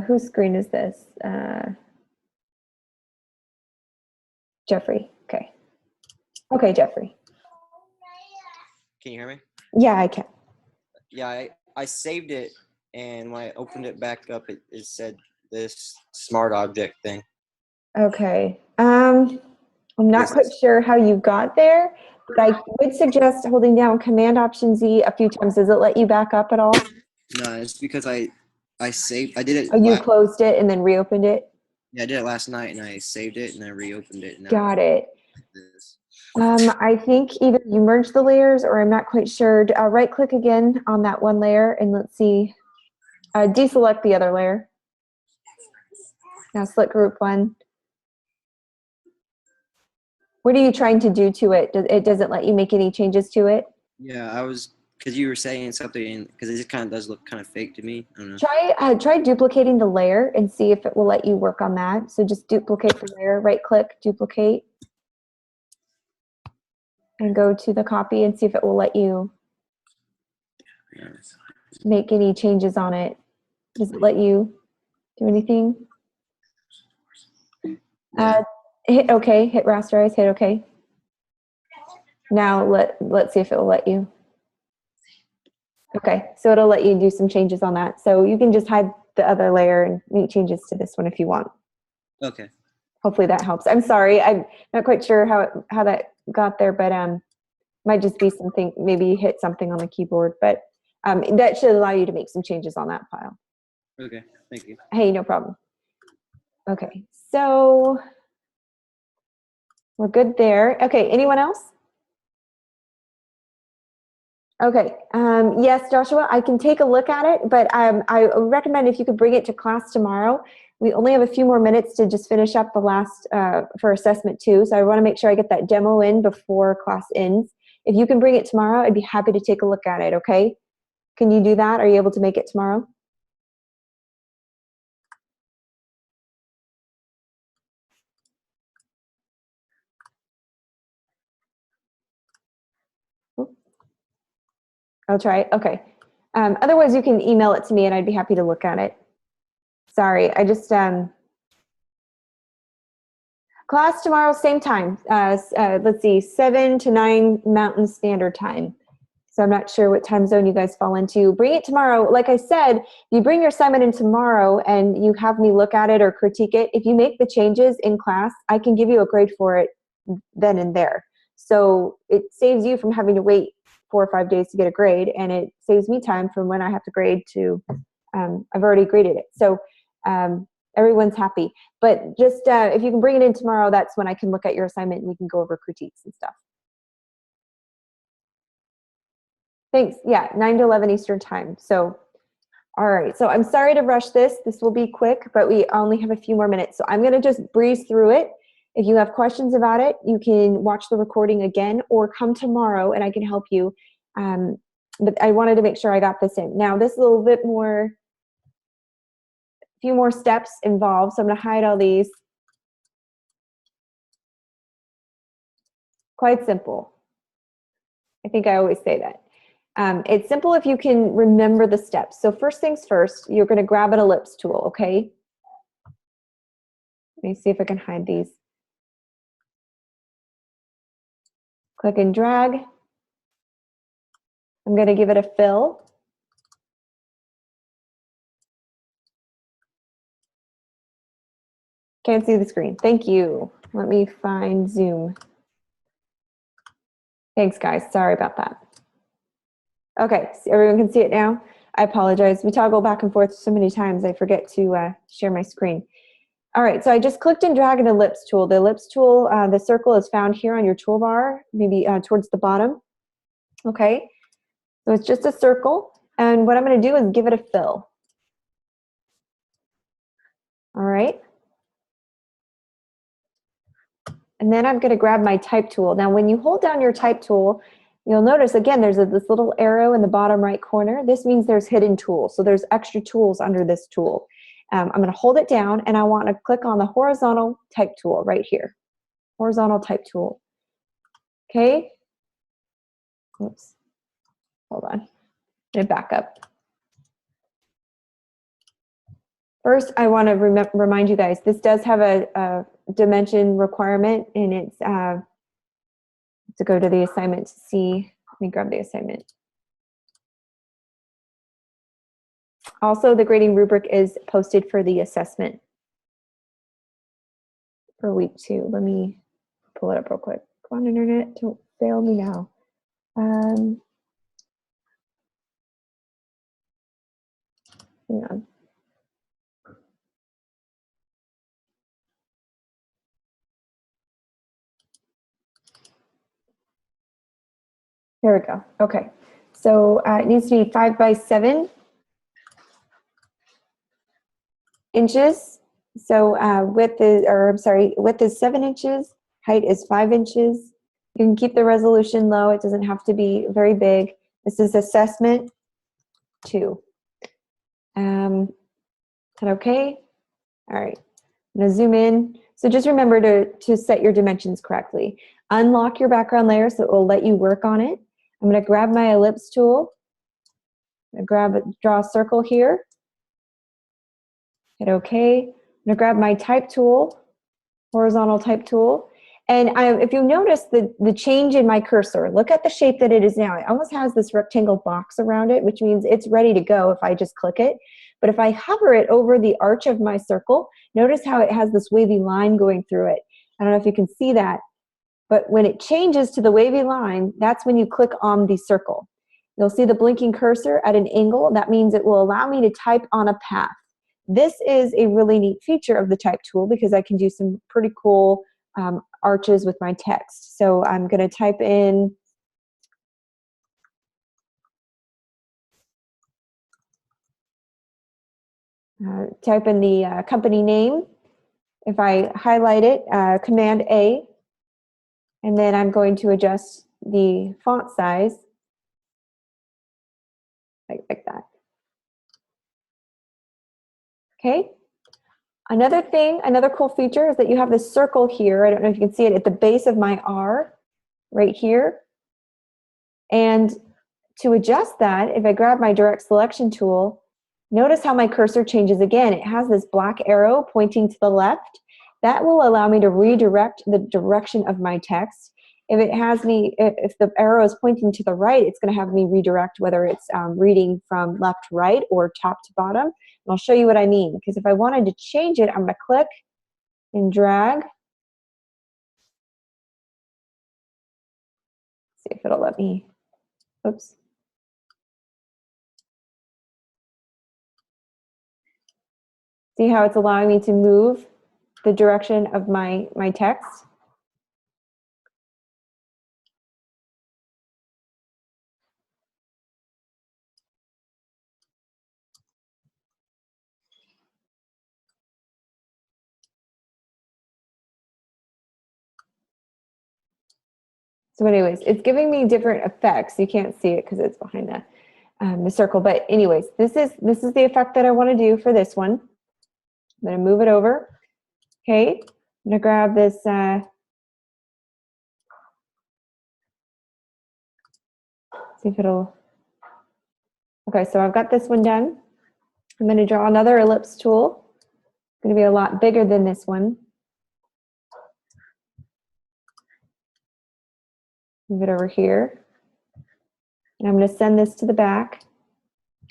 Whose screen is this? Jeffrey. Okay. Okay, Jeffrey. Can you hear me? Yeah, I can. Yeah, I saved it, and when I opened it back up, it said this smart object thing. Okay. I'm not quite sure how you got there, but I would suggest holding down Command Option Z a few times. Does it let you back up at all? No, it's because I did it. Oh, you closed it and then reopened it? Yeah, I did it last night, and I saved it, and I reopened it. And Got it. This. I think either you merged the layers or I'm not quite sure. Right click again on that one layer and let's see. Deselect the other layer. Now select group one. What are you trying to do to it? It doesn't let you make any changes to it? Yeah, I was, because you were saying something, because it just kind of does look kind of fake to me. I don't know. Try duplicating the layer and see if it will let you work on that. So just duplicate the layer, right click, duplicate, and go to the copy and see if it will let you make any changes on it. Does it let you do anything? Yeah. Hit OK, hit rasterize, hit OK. Now let's see if it will let you. Okay, so it'll let you do some changes on that. So you can just hide the other layer and make changes to this one if you want. Okay. Hopefully that helps. I'm sorry, I'm not quite sure how that got there, but might just be something, maybe you hit something on the keyboard, but that should allow you to make some changes on that file. Okay, thank you. Hey, no problem. Okay, so we're good there. Okay, anyone else? Okay, yes, Joshua, I can take a look at it, but I recommend if you could bring it to class tomorrow. We only have a few more minutes to just finish up the last for assessment 2, so I want to make sure I get that demo in before class ends. If you can bring it tomorrow, I'd be happy to take a look at it, okay? Can you do that? Are you able to make it tomorrow? I'll try. Okay. Otherwise, you can email it to me and I'd be happy to look at it. Sorry, I just, class tomorrow, same time. Let's see, 7 to 9 Mountain Standard Time. So I'm not sure what time zone you guys fall into. Bring it tomorrow. Like I said, you bring your assignment in tomorrow and you have me look at it or critique it. If you make the changes in class, I can give you a grade for it then and there. So it saves you from having to wait 4 or 5 days to get a grade, and it saves me time from when I have to grade to, I've already graded it. So everyone's happy. But just if you can bring it in tomorrow, that's when I can look at your assignment and we can go over critiques and stuff. Thanks. Yeah, 9 to 11 Eastern time. So, all right. So I'm sorry to rush this. This will be quick, but we only have a few more minutes. So I'm going to just breeze through it. If you have questions about it, you can watch the recording again or come tomorrow and I can help you. But I wanted to make sure I got this in. Now, this is a little bit more, a few more steps involved. So I'm going to hide all these. Quite simple. I think I always say that. It's simple if you can remember the steps. So first things first, you're going to grab an ellipse tool, okay? Let me see if I can hide these. Click and drag. I'm going to give it a fill. Can't see the screen. Thank you. Let me find Zoom. Thanks, guys. Sorry about that. Okay, so everyone can see it now. I apologize. We toggle back and forth so many times, I forget to share my screen. All right, so I just clicked and dragged an ellipse tool. The ellipse tool, the circle is found here on your toolbar, maybe towards the bottom. Okay, so it's just a circle. And what I'm going to do is give it a fill. All right. And then I'm going to grab my type tool. Now, when you hold down your type tool, you'll notice, again, there's this little arrow in the bottom right corner. This means there's hidden tools. So there's extra tools under this tool. I'm going to hold it down, and I want to click on the horizontal type tool right here. Horizontal type tool. Okay. Oops. Hold on. I'm going to back up. First, I want to remind you guys, this does have a dimension requirement, and it's to go to the assignment to see. Let me grab the assignment. Also, the grading rubric is posted for the assessment for week 2. Let me pull it up real quick. Come on, internet, don't fail me now. Hang on. There we go. Okay. So it needs to be 5 by 7 inches. So width is 7 inches. Height is 5 inches. You can keep the resolution low. It doesn't have to be very big. This is assessment 2. Is that okay? All right. I'm going to zoom in. So just remember to set your dimensions correctly. Unlock your background layer so it will let you work on it. I'm going to grab my ellipse tool. I'm going to draw a circle here. Hit OK. I'm going to grab my type tool, horizontal type tool. And if you notice the change in my cursor, look at the shape that it is now. It almost has this rectangle box around it, which means it's ready to go if I just click it. But if I hover it over the arch of my circle, notice how it has this wavy line going through it. I don't know if you can see that. But when it changes to the wavy line, that's when you click on the circle. You'll see the blinking cursor at an angle. That means it will allow me to type on a path. This is a really neat feature of the type tool because I can do some pretty cool arches with my text. So I'm going to type in the company name. If I highlight it, Command A, and then I'm going to adjust the font size like that. Okay. Another cool feature is that you have this circle here. I don't know if you can see it at the base of my R right here. And to adjust that, if I grab my direct selection tool, notice how my cursor changes again. It has this black arrow pointing to the left. That will allow me to redirect the direction of my text. If the arrow is pointing to the right, it's going to have me redirect whether it's reading from left to right or top to bottom. And I'll show you what I mean, because if I wanted to change it, I'm going to click and drag. See if it'll let me. Oops. See how it's allowing me to move the direction of my text? So anyways, it's giving me different effects. You can't see it because it's behind the circle. But anyways, this is the effect that I want to do for this one. I'm going to move it over. Okay, I'm going to grab this. See if it'll. Okay, so I've got this one done. I'm going to draw another ellipse tool. It's going to be a lot bigger than this one. Move it over here. And I'm going to send this to the back. I'm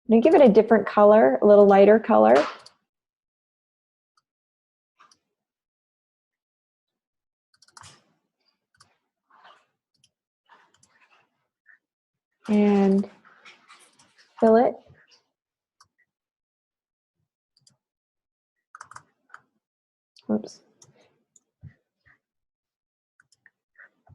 going to give it a different color, a little lighter color. And fill it. Oops.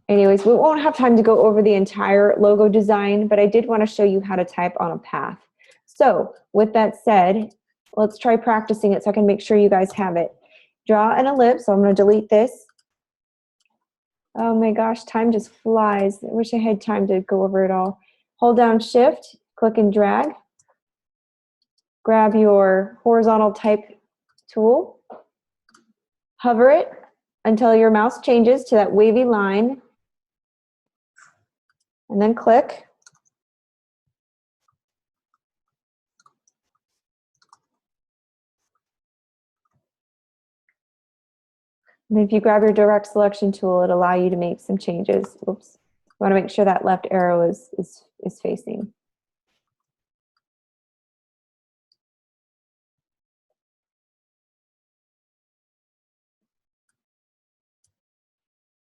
Anyways, we won't have time to go over the entire logo design, but I did want to show you how to type on a path. So with that said, let's try practicing it so I can make sure you guys have it. Draw an ellipse. So I'm going to delete this. Oh my gosh, time just flies. I wish I had time to go over it all. Hold down Shift, click and drag. Grab your horizontal type tool. Hover it until your mouse changes to that wavy line. And then click. And if you grab your direct selection tool, it'll allow you to make some changes. Oops. You want to make sure that left arrow is facing.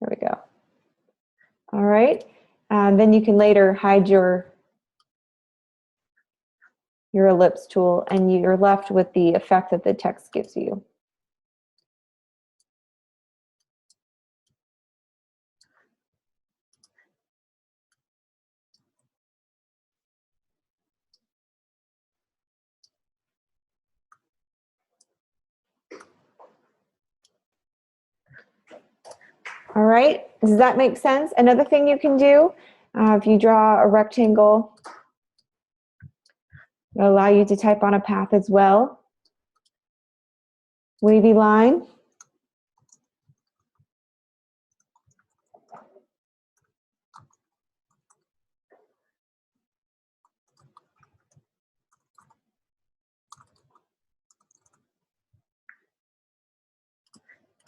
There we go. All right. Then you can later hide your ellipse tool and you're left with the effect that the text gives you. All right, does that make sense? Another thing you can do, if you draw a rectangle, it'll allow you to type on a path as well. Wavy line.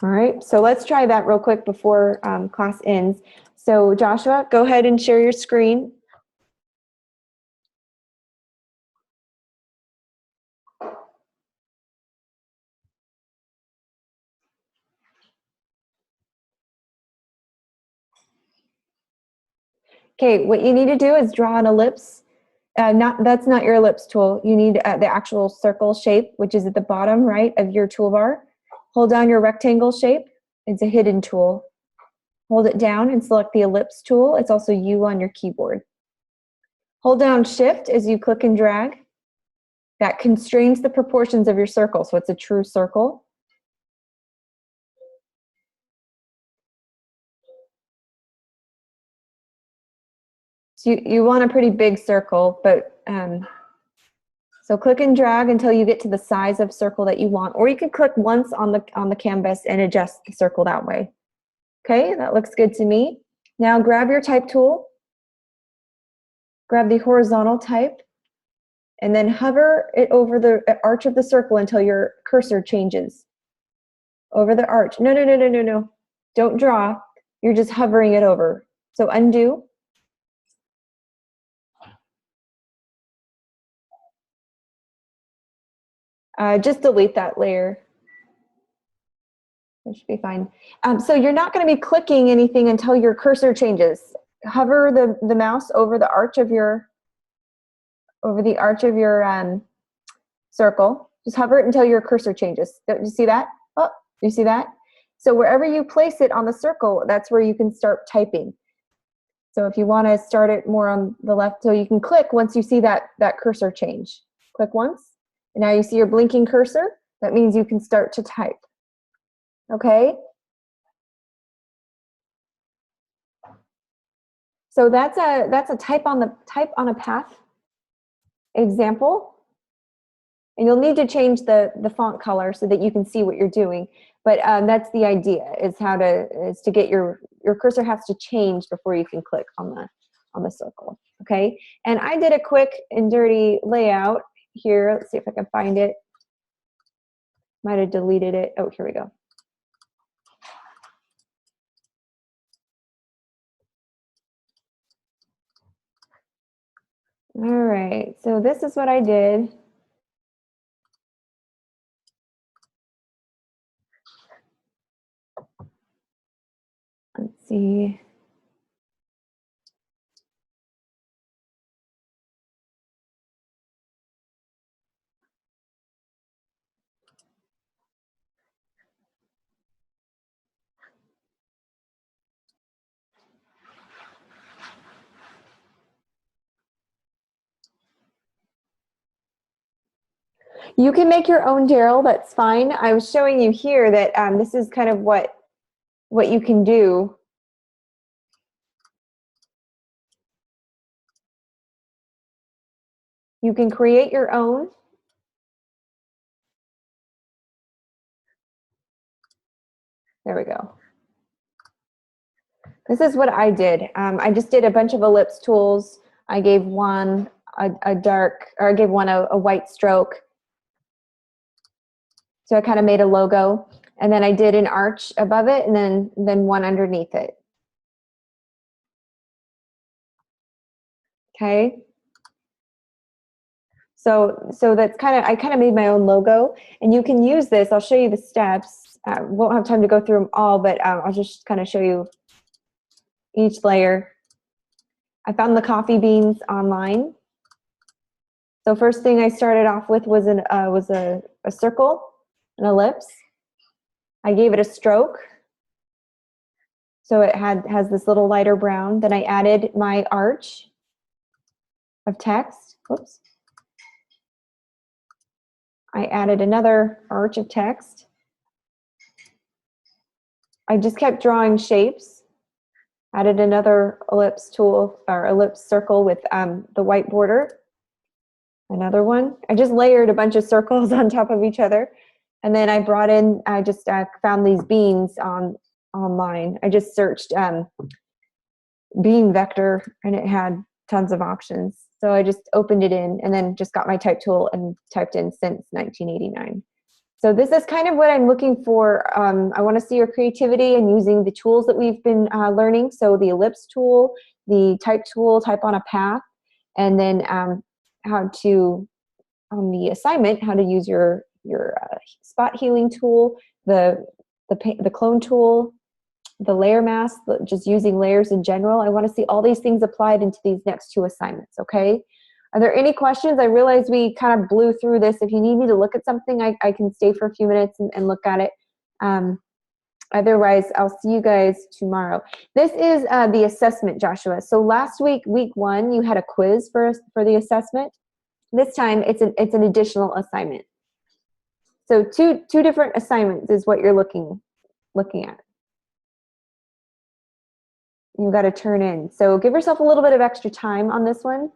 All right, so let's try that real quick before class ends. So Joshua, go ahead and share your screen. Okay, what you need to do is draw an ellipse. That's not your ellipse tool. You need the actual circle shape, which is at the bottom right of your toolbar. Hold down your rectangle shape. It's a hidden tool. Hold it down and select the ellipse tool. It's also U on your keyboard. Hold down Shift as you click and drag. That constrains the proportions of your circle, so it's a true circle. So you want a pretty big circle, but so click and drag until you get to the size of circle that you want, or you can click once on the canvas and adjust the circle that way. Okay, that looks good to me. Now grab your type tool. grab the horizontal type, and then hover it over the arch of the circle until your cursor changes. Over the arch. No, no, no, no, no, no. Don't draw. You're just hovering it over. So undo. Just delete that layer. That should be fine. So you're not going to be clicking anything until your cursor changes. Hover the mouse over the arch of your circle. Just hover it until your cursor changes. Do you see that? Oh, you see that? So wherever you place it on the circle, that's where you can start typing. So if you want to start it more on the left, so you can click once you see that cursor change. Click once, and now you see your blinking cursor. That means you can start to type. Okay? So that's a type on a path example. And you'll need to change the font color so that you can see what you're doing. But that's the idea, is to get your cursor has to change before you can click on the circle. Okay? And I did a quick and dirty layout here. Let's see if I can find it. Might have deleted it. Oh, here we go. All right, so this is what I did. Let's see. You can make your own, Daryl, that's fine. I was showing you here that this is kind of what you can do. You can create your own. There we go. This is what I did. I just did a bunch of ellipse tools. I gave one a dark, or I gave one a white stroke. So I kind of made a logo, and then I did an arch above it, and then one underneath it. Okay. So that's I kind of made my own logo, and you can use this. I'll show you the steps. Won't have time to go through them all, but I'll just kind of show you each layer. I found the coffee beans online. So first thing I started off with was a circle, an ellipse. I gave it a stroke, so it has this little lighter brown. Then I added my arch of text. Whoops. I added another arch of text. I just kept drawing shapes. Added another ellipse tool, or ellipse circle with the white border. Another one. I just layered a bunch of circles on top of each other. And then I just found these beans online. I just searched bean vector, and it had tons of options. So I just opened it in, and then just got my type tool and typed in since 1989. So this is kind of what I'm looking for. I want to see your creativity and using the tools that we've been learning. So the ellipse tool, the type tool, type on a path, and then how to, on the assignment, how to use your spot healing tool, the clone tool, the layer mask, just using layers in general. I want to see all these things applied into these next two assignments, okay? Are there any questions? I realize we kind of blew through this. If you need me to look at something, I can stay for a few minutes and look at it. Otherwise, I'll see you guys tomorrow. This is the assessment, Joshua. So last week, week 1, you had a quiz for the assessment. This time, it's an additional assignment. So two different assignments is what you're looking at. You've got to turn in. So give yourself a little bit of extra time on this one.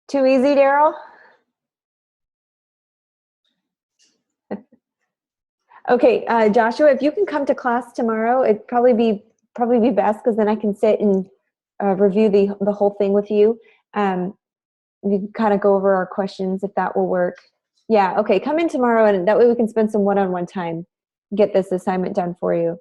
Too easy, Daryl? Okay, Joshua, if you can come to class tomorrow, it'd probably be probably be best because then I can sit and review the whole thing with you. We can kind of go over our questions if that will work. Yeah, okay, come in tomorrow and that way we can spend some one-on-one time, get this assignment done for you.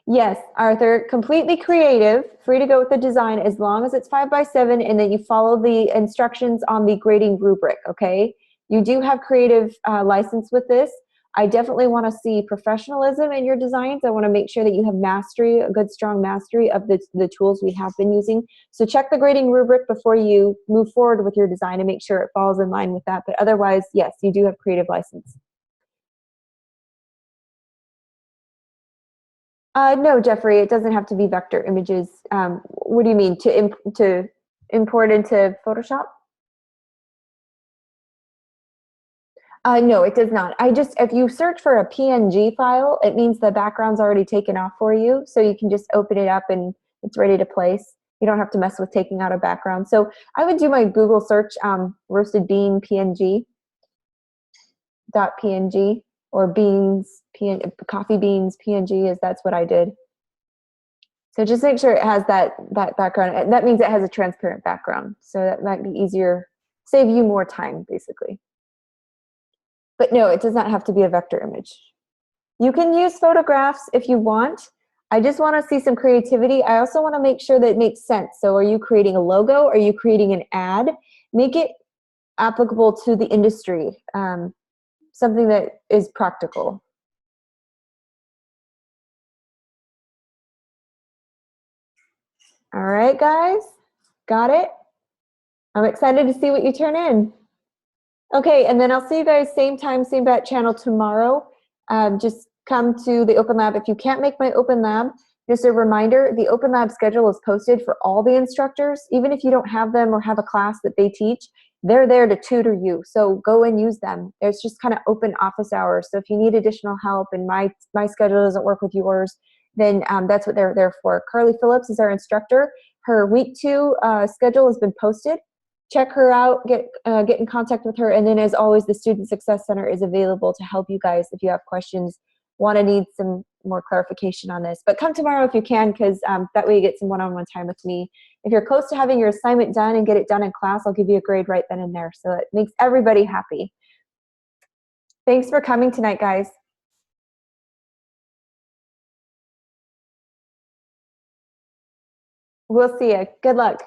Yes, Arthur, completely creative, free to go with the design as long as it's 5x7 and then you follow the instructions on the grading rubric, okay? You do have creative license with this. I definitely want to see professionalism in your designs. I want to make sure that you have mastery, a good strong mastery of the tools we have been using. So check the grading rubric before you move forward with your design and make sure it falls in line with that. But otherwise, yes, you do have creative license. No, Jeffrey, it doesn't have to be vector images. What do you mean, to import into Photoshop? No, it does not. If you search for a PNG file, it means the background's already taken off for you, so you can just open it up and it's ready to place. You don't have to mess with taking out a background. So I would do my Google search, roasted bean PNG, .png, or beans, coffee beans PNG, that's what I did. So just make sure it has that background. That means it has a transparent background. So that might be easier, save you more time, basically. But no, it does not have to be a vector image. You can use photographs if you want. I just want to see some creativity. I also want to make sure that it makes sense. So are you creating a logo? Are you creating an ad? Make it applicable to the industry, something that is practical. All right, guys, got it? I'm excited to see what you turn in. Okay, and then I'll see you guys same time, same bat channel tomorrow. Just come to the Open Lab. If you can't make my Open Lab, just a reminder, the Open Lab schedule is posted for all the instructors. Even if you don't have them or have a class that they teach, they're there to tutor you. So go and use them. It's just kind of open office hours. So if you need additional help and my schedule doesn't work with yours, then that's what they're there for. Carly Phillips is our instructor. Her week 2 schedule has been posted. Check her out, get in contact with her, and then as always, the Student Success Center is available to help you guys if you have questions, need some more clarification on this. But come tomorrow if you can, because that way you get some one-on-one time with me. If you're close to having your assignment done and get it done in class, I'll give you a grade right then and there. So it makes everybody happy. Thanks for coming tonight, guys. We'll see you. Good luck.